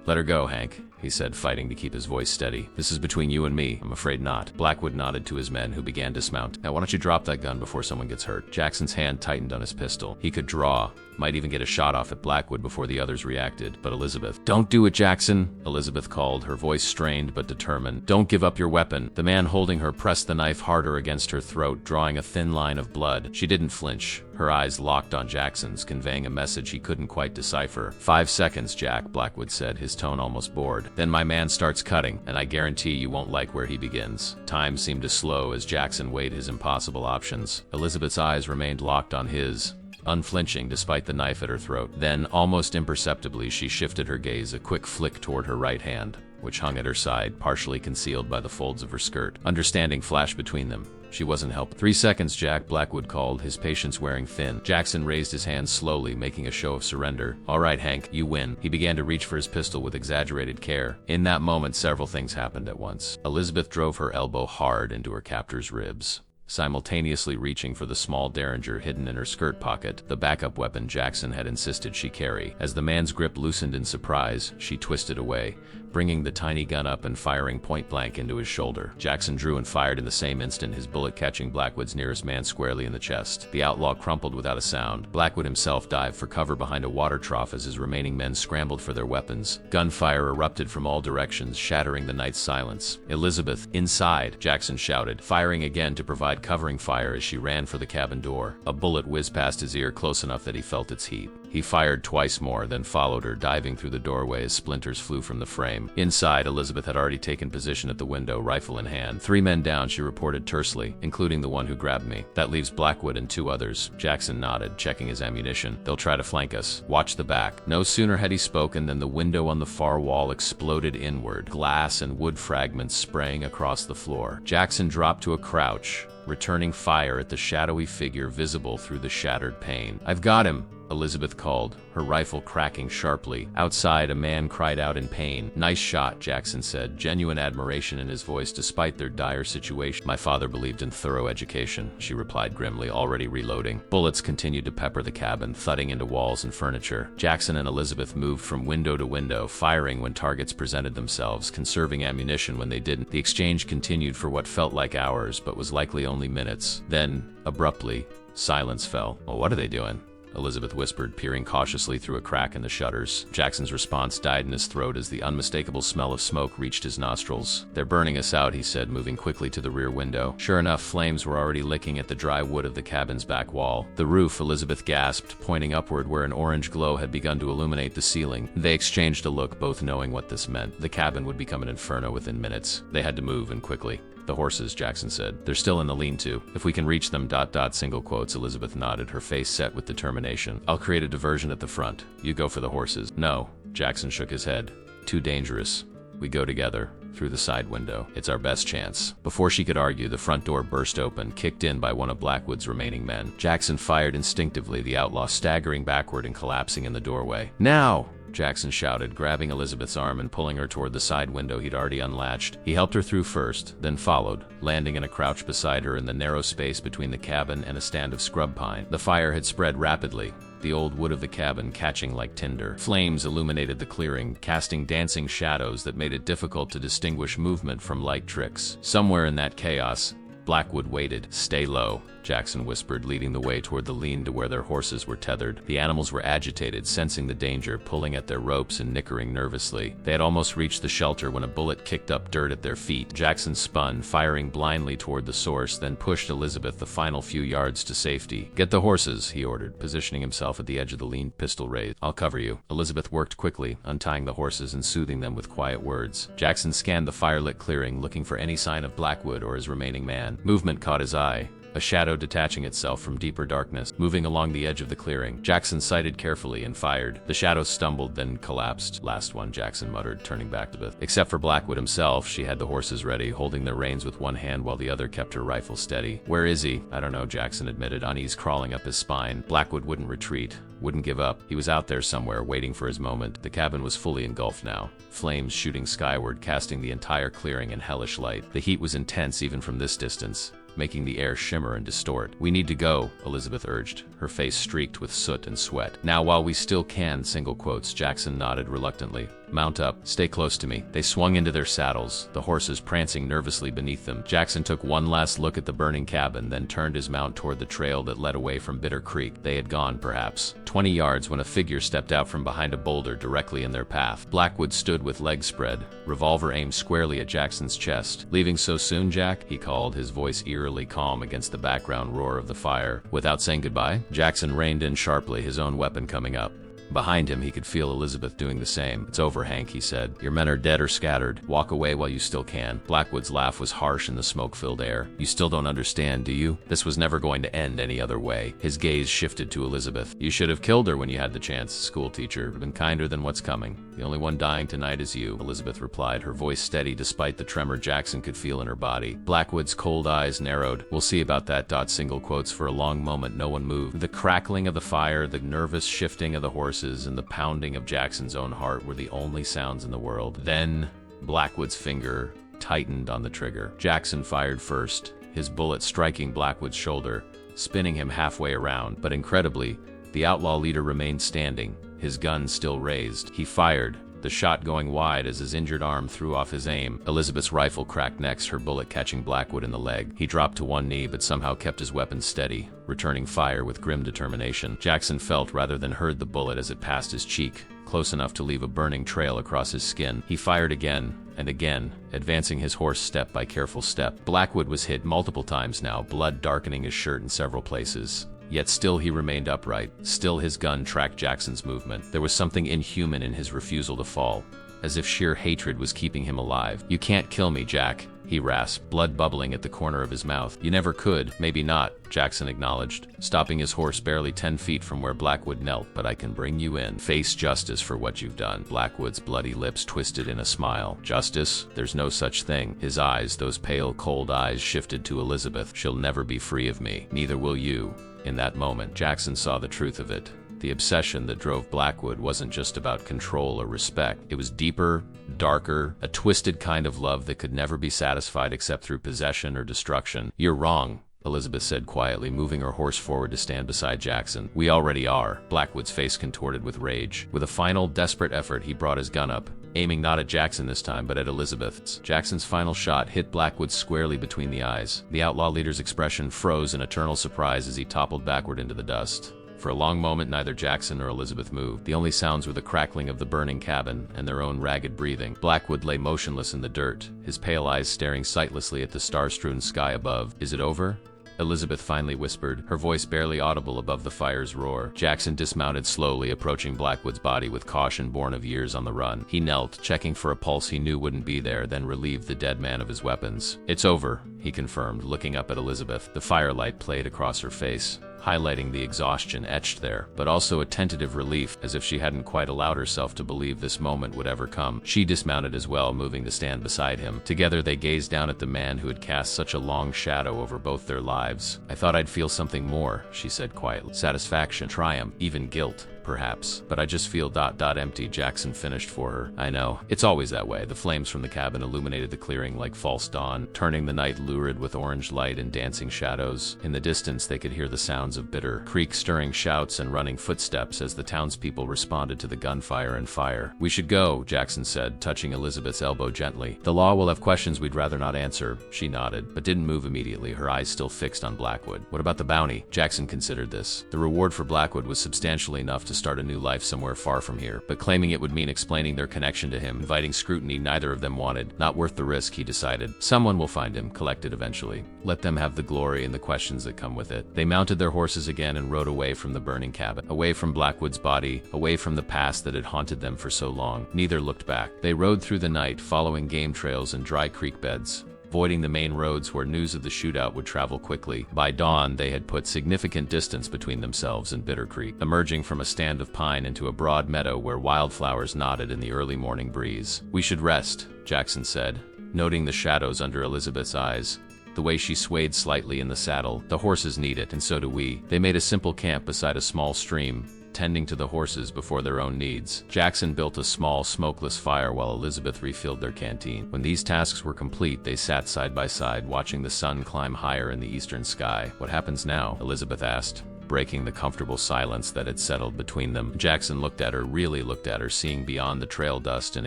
Let her go, Hank, he said, fighting to keep his voice steady. This is between you and me. I'm afraid not. Blackwood nodded to his men, who began dismount. Now why don't you drop that gun before someone gets hurt? Jackson's hand tightened on his pistol. He could draw, might even get a shot off at Blackwood before the others reacted. But Elizabeth. Don't do it, Jackson, Elizabeth called, her voice strained but determined. Don't give up your weapon. The man holding her pressed the knife harder against her throat, drawing a thin line of blood. She didn't flinch. Her eyes locked on Jackson's, conveying a message he couldn't quite decipher. 5 seconds, Jack, Blackwood said, his tone almost bored. Then my man starts cutting, and I guarantee you won't like where he begins. Time seemed to slow as Jackson weighed his impossible options. Elizabeth's eyes remained locked on his, unflinching despite the knife at her throat. Then, almost imperceptibly, she shifted her gaze, a quick flick toward her right hand, which hung at her side, partially concealed by the folds of her skirt. Understanding flashed between them. She wasn't helped. 3 seconds, Jack, Blackwood called, his patience wearing thin. Jackson raised his hand slowly, making a show of surrender. All right, Hank, you win. He began to reach for his pistol with exaggerated care. In that moment, several things happened at once. Elizabeth drove her elbow hard into her captor's ribs, simultaneously reaching for the small derringer hidden in her skirt pocket, the backup weapon Jackson had insisted she carry. As the man's grip loosened in surprise, she twisted away, bringing the tiny gun up and firing point blank into his shoulder. Jackson drew and fired in the same instant, his bullet catching Blackwood's nearest man squarely in the chest. The outlaw crumpled without a sound. Blackwood himself dived for cover behind a water trough as his remaining men scrambled for their weapons. Gunfire erupted from all directions, shattering the night's silence. Elizabeth, inside, Jackson shouted, firing again to provide covering fire as she ran for the cabin door. A bullet whizzed past his ear close enough that he felt its heat. He fired twice more, then followed her, diving through the doorway as splinters flew from the frame. Inside, Elizabeth had already taken position at the window, rifle in hand. 3 men down, she reported tersely, including the one who grabbed me. That leaves Blackwood and 2 others. Jackson nodded, checking his ammunition. They'll try to flank us. Watch the back. No sooner had he spoken than the window on the far wall exploded inward, glass and wood fragments spraying across the floor. Jackson dropped to a crouch, returning fire at the shadowy figure visible through the shattered pane. I've got him, Elizabeth called, her rifle cracking sharply. Outside, a man cried out in pain. Nice shot, Jackson said, genuine admiration in his voice despite their dire situation. My father believed in thorough education, she replied grimly, already reloading. Bullets continued to pepper the cabin, thudding into walls and furniture. Jackson and Elizabeth moved from window to window, firing when targets presented themselves, conserving ammunition when they didn't. The exchange continued for what felt like hours, but was likely only minutes. Then, abruptly, silence fell. Well, what are they doing? Elizabeth whispered, peering cautiously through a crack in the shutters. Jackson's response died in his throat as the unmistakable smell of smoke reached his nostrils. They're burning us out, he said, moving quickly to the rear window. Sure enough, flames were already licking at the dry wood of the cabin's back wall. The roof, Elizabeth gasped, pointing upward where an orange glow had begun to illuminate the ceiling. They exchanged a look, both knowing what this meant. The cabin would become an inferno within minutes. They had to move, and quickly. The horses, Jackson said. They're still in the lean-to. If we can reach them, single quotes. Elizabeth nodded, her face set with determination. I'll create a diversion at the front. You go for the horses. No, Jackson shook his head. Too dangerous. We go together, through the side window. It's our best chance. Before she could argue, the front door burst open, kicked in by one of Blackwood's remaining men. Jackson fired instinctively, the outlaw staggering backward and collapsing in the doorway. Now! Jackson shouted, grabbing Elizabeth's arm and pulling her toward the side window he'd already unlatched. He helped her through first, then followed, landing in a crouch beside her in the narrow space between the cabin and a stand of scrub pine. The fire had spread rapidly, the old wood of the cabin catching like tinder. Flames illuminated the clearing, casting dancing shadows that made it difficult to distinguish movement from light tricks. Somewhere in that chaos, Blackwood waited. Stay low, Jackson whispered, leading the way toward the lean to where their horses were tethered. The animals were agitated, sensing the danger, pulling at their ropes and nickering nervously. They had almost reached the shelter when a bullet kicked up dirt at their feet. Jackson spun, firing blindly toward the source, then pushed Elizabeth the final few yards to safety. Get the horses, he ordered, positioning himself at the edge of the lean, pistol raised. I'll cover you. Elizabeth worked quickly, untying the horses and soothing them with quiet words. Jackson scanned the firelit clearing, looking for any sign of Blackwood or his remaining man. Movement caught his eye. A shadow detaching itself from deeper darkness, moving along the edge of the clearing. Jackson sighted carefully and fired. The shadow stumbled, then collapsed. Last one, Jackson muttered, turning back to Beth. Except for Blackwood himself, she had the horses ready, holding their reins with one hand while the other kept her rifle steady. Where is he? I don't know, Jackson admitted, unease crawling up his spine. Blackwood wouldn't retreat, wouldn't give up. He was out there somewhere, waiting for his moment. The cabin was fully engulfed now, flames shooting skyward, casting the entire clearing in hellish light. The heat was intense even from this distance, making the air shimmer and distort. We need to go, Elizabeth urged, her face streaked with soot and sweat. Now while we still can, single quotes, Jackson nodded reluctantly. Mount up. Stay close to me. They swung into their saddles, the horses prancing nervously beneath them. Jackson took one last look at the burning cabin, then turned his mount toward the trail that led away from Bitter Creek. They had gone, perhaps 20 yards when a figure stepped out from behind a boulder directly in their path. Blackwood stood with legs spread, revolver aimed squarely at Jackson's chest. Leaving so soon, Jack? He called, his voice eerily calm against the background roar of the fire. Without saying goodbye, Jackson reined in sharply, his own weapon coming up. Behind him, he could feel Elizabeth doing the same. It's over, Hank, he said. Your men are dead or scattered. Walk away while you still can. Blackwood's laugh was harsh in the smoke-filled air. You still don't understand, do you? This was never going to end any other way. His gaze shifted to Elizabeth. You should have killed her when you had the chance, schoolteacher. Been kinder than what's coming. The only one dying tonight is you, Elizabeth replied, her voice steady despite the tremor Jackson could feel in her body. Blackwood's cold eyes narrowed. We'll see about that. Single quotes. For a long moment, no one moved. The crackling of the fire, the nervous shifting of the horses, and the pounding of Jackson's own heart were the only sounds in the world. Then, Blackwood's finger tightened on the trigger. Jackson fired first, his bullet striking Blackwood's shoulder, spinning him halfway around. But incredibly, the outlaw leader remained standing, his gun still raised. He fired, the shot going wide as his injured arm threw off his aim. Elizabeth's rifle cracked next, her bullet catching Blackwood in the leg. He dropped to one knee but somehow kept his weapon steady, returning fire with grim determination. Jackson felt rather than heard the bullet as it passed his cheek, close enough to leave a burning trail across his skin. He fired again and again, advancing his horse step by careful step. Blackwood was hit multiple times now, blood darkening his shirt in several places. Yet still he remained upright. Still his gun tracked Jackson's movement. There was something inhuman in his refusal to fall, as if sheer hatred was keeping him alive. You can't kill me, Jack, he rasped, blood bubbling at the corner of his mouth. You never could. Maybe not, Jackson acknowledged, stopping his horse barely 10 feet from where Blackwood knelt. But I can bring you in. Face justice for what you've done. Blackwood's bloody lips twisted in a smile. Justice? There's no such thing. His eyes, those pale, cold eyes, shifted to Elizabeth. She'll never be free of me. Neither will you. In that moment, Jackson saw the truth of it. The obsession that drove Blackwood wasn't just about control or respect. It was deeper, darker, a twisted kind of love that could never be satisfied except through possession or destruction. You're wrong, Elizabeth said quietly, moving her horse forward to stand beside Jackson. We already are. Blackwood's face contorted with rage. With a final, desperate effort, he brought his gun up, aiming not at Jackson this time, but at Elizabeth's. Jackson's final shot hit Blackwood squarely between the eyes. The outlaw leader's expression froze in eternal surprise as he toppled backward into the dust. For a long moment, neither Jackson nor Elizabeth moved. The only sounds were the crackling of the burning cabin and their own ragged breathing. Blackwood lay motionless in the dirt, his pale eyes staring sightlessly at the star-strewn sky above. Is it over? Elizabeth finally whispered, her voice barely audible above the fire's roar. Jackson dismounted slowly, approaching Blackwood's body with caution born of years on the run. He knelt, checking for a pulse he knew wouldn't be there, then relieved the dead man of his weapons. "It's over," he confirmed, looking up at Elizabeth. The firelight played across her face, highlighting the exhaustion etched there, but also a tentative relief, as if she hadn't quite allowed herself to believe this moment would ever come. She dismounted as well, moving to stand beside him. Together they gazed down at the man who had cast such a long shadow over both their lives. "I thought I'd feel something more," she said quietly. "Satisfaction, triumph, even guilt. Perhaps, but I just feel empty," Jackson finished for her. "I know. It's always that way." The flames from the cabin illuminated the clearing like false dawn, turning the night lurid with orange light and dancing shadows. In the distance, they could hear the sounds of Bitter Creek stirring shouts and running footsteps as the townspeople responded to the gunfire and fire. "We should go," Jackson said, touching Elizabeth's elbow gently. "The law will have questions we'd rather not answer." She nodded, but didn't move immediately, her eyes still fixed on Blackwood. "What about the bounty?" Jackson considered this. The reward for Blackwood was substantial enough to start a new life somewhere far from here, but claiming it would mean explaining their connection to him, inviting scrutiny neither of them wanted. Not worth the risk, he decided. Someone will find him, collected eventually. Let them have the glory and the questions that come with it. They mounted their horses again and rode away from the burning cabin, away from Blackwood's body, away from the past that had haunted them for so long. Neither looked back. They rode through the night, following game trails and dry creek beds, avoiding the main roads where news of the shootout would travel quickly. By dawn, they had put significant distance between themselves and Bitter Creek, emerging from a stand of pine into a broad meadow where wildflowers nodded in the early morning breeze. "We should rest," Jackson said, noting the shadows under Elizabeth's eyes, the way she swayed slightly in the saddle. "The horses need it, and so do we." They made a simple camp beside a small stream, tending to the horses before their own needs. Jackson built a small, smokeless fire while Elizabeth refilled their canteen. When these tasks were complete, they sat side by side, watching the sun climb higher in the eastern sky. "What happens now?" Elizabeth asked, breaking the comfortable silence that had settled between them. Jackson looked at her, really looked at her, seeing beyond the trail dust and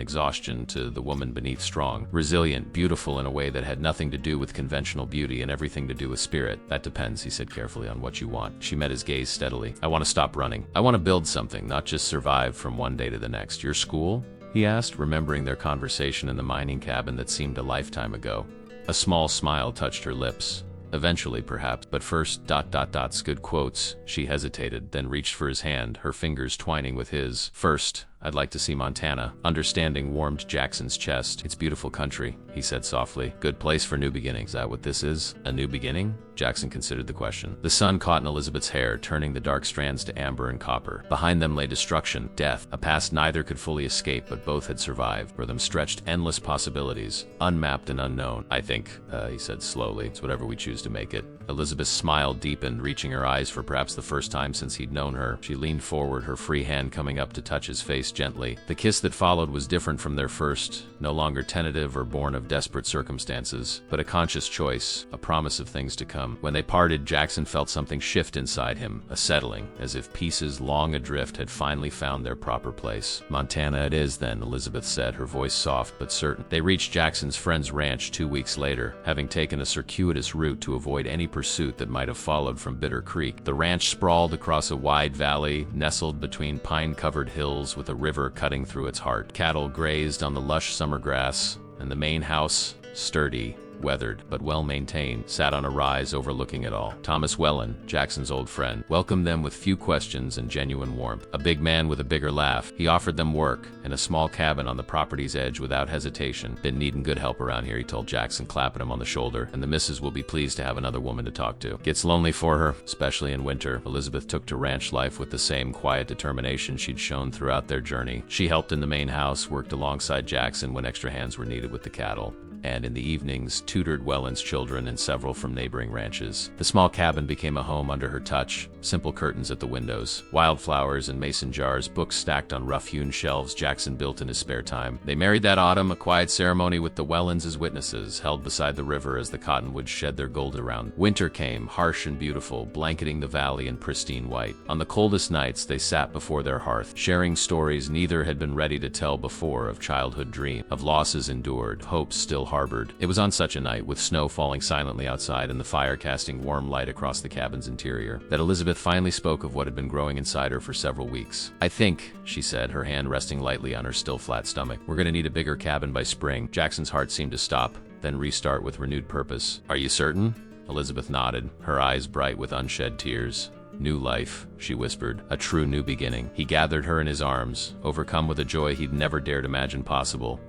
exhaustion to the woman beneath, strong, resilient, beautiful in a way that had nothing to do with conventional beauty and everything to do with spirit. "That depends," he said carefully, "on what you want." She met his gaze steadily. "I want to stop running. I want to build something, not just survive from one day to the next." "Your school?" he asked, remembering their conversation in the mining cabin that seemed a lifetime ago. A small smile touched her lips. "Eventually, perhaps, but first, good quotes." She hesitated, then reached for his hand, her fingers twining with his. "First, I'd like to see Montana." Understanding warmed Jackson's chest. "It's beautiful country," he said softly. "Good place for new beginnings." "Is that what this is? A new beginning?" Jackson considered the question. The sun caught in Elizabeth's hair, turning the dark strands to amber and copper. Behind them lay destruction, death, a past neither could fully escape, but both had survived. For them stretched endless possibilities, unmapped and unknown. "I think," he said slowly, "it's whatever we choose to make it." Elizabeth's smile deepened, reaching her eyes for perhaps the first time since he'd known her. She leaned forward, her free hand coming up to touch his face gently. The kiss that followed was different from their first, no longer tentative or born of desperate circumstances, but a conscious choice, a promise of things to come. When they parted, Jackson felt something shift inside him, a settling, as if pieces long adrift had finally found their proper place. "Montana it is, then," Elizabeth said, her voice soft but certain. They reached Jackson's friend's ranch 2 weeks later, having taken a circuitous route to avoid any pursuit that might have followed from Bitter Creek. The ranch sprawled across a wide valley, nestled between pine-covered hills with a river cutting through its heart. Cattle grazed on the lush summer grass, and the main house, sturdy, weathered, but well-maintained, sat on a rise overlooking it all. Thomas Welland, Jackson's old friend, welcomed them with few questions and genuine warmth. A big man with a bigger laugh, he offered them work in a small cabin on the property's edge without hesitation. "Been needing good help around here," he told Jackson, clapping him on the shoulder, "and the missus will be pleased to have another woman to talk to. Gets lonely for her, especially in winter." Elizabeth took to ranch life with the same quiet determination she'd shown throughout their journey. She helped in the main house, worked alongside Jackson when extra hands were needed with the cattle, and in the evenings tutored Welland's children and several from neighboring ranches. The small cabin became a home under her touch, simple curtains at the windows, wildflowers and mason jars, books stacked on rough-hewn shelves Jackson built in his spare time. They married that autumn, a quiet ceremony with the Wellands as witnesses, held beside the river as the cottonwoods shed their gold around. Winter came, harsh and beautiful, blanketing the valley in pristine white. On the coldest nights, they sat before their hearth, sharing stories neither had been ready to tell before, of childhood dreams, of losses endured, hopes still harbored. It was on such a night, with snow falling silently outside and the fire casting warm light across the cabin's interior, that Elizabeth finally spoke of what had been growing inside her for several weeks. "I think," she said, her hand resting lightly on her still flat stomach, "we're going to need a bigger cabin by spring." Jackson's heart seemed to stop, then restart with renewed purpose. "Are you certain?" Elizabeth nodded, her eyes bright with unshed tears. New life, she whispered, a true new beginning. He gathered her in his arms, overcome with a joy he'd never dared imagine possible.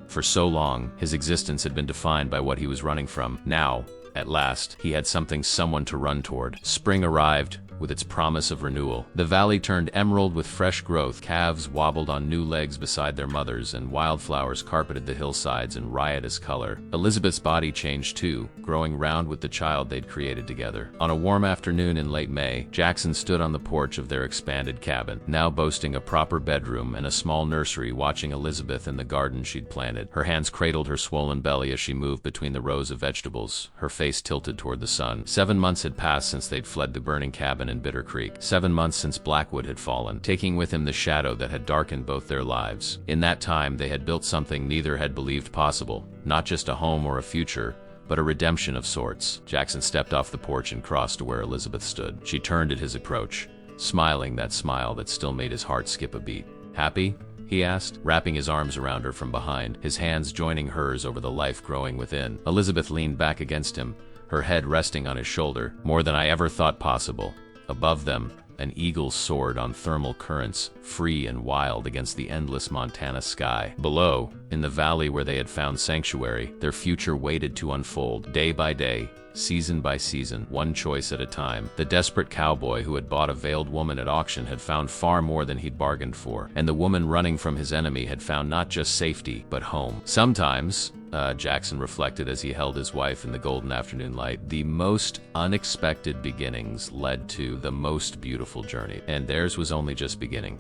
For so long, his existence had been defined by what he was running from. Now, at last, he had someone to run toward. Spring arrived, with its promise of renewal. The valley turned emerald with fresh growth, calves wobbled on new legs beside their mothers, and wildflowers carpeted the hillsides in riotous color. Elizabeth's body changed too, growing round with the child they'd created together. On a warm afternoon in late May, Jackson stood on the porch of their expanded cabin, now boasting a proper bedroom and a small nursery, watching Elizabeth in the garden she'd planted. Her hands cradled her swollen belly as she moved between the rows of vegetables, her face tilted toward the sun. 7 months had passed since they'd fled the burning cabin in Bitter Creek. 7 months since Blackwood had fallen, taking with him the shadow that had darkened both their lives. In that time, they had built something neither had believed possible, not just a home or a future, but a redemption of sorts. Jackson stepped off the porch and crossed to where Elizabeth stood. She turned at his approach, smiling that smile that still made his heart skip a beat. "Happy?" he asked, wrapping his arms around her from behind, his hands joining hers over the life growing within. Elizabeth leaned back against him, her head resting on his shoulder. "More than I ever thought possible." Above them, an eagle soared on thermal currents, free and wild against the endless Montana sky. Below, in the valley where they had found sanctuary, their future waited to unfold, day by day, season by season, one choice at a time. The desperate cowboy who had bought a veiled woman at auction had found far more than he'd bargained for, and the woman running from his enemy had found not just safety, but home. Sometimes, Jackson reflected as he held his wife in the golden afternoon light, the most unexpected beginnings led to the most beautiful journey, and theirs was only just beginning.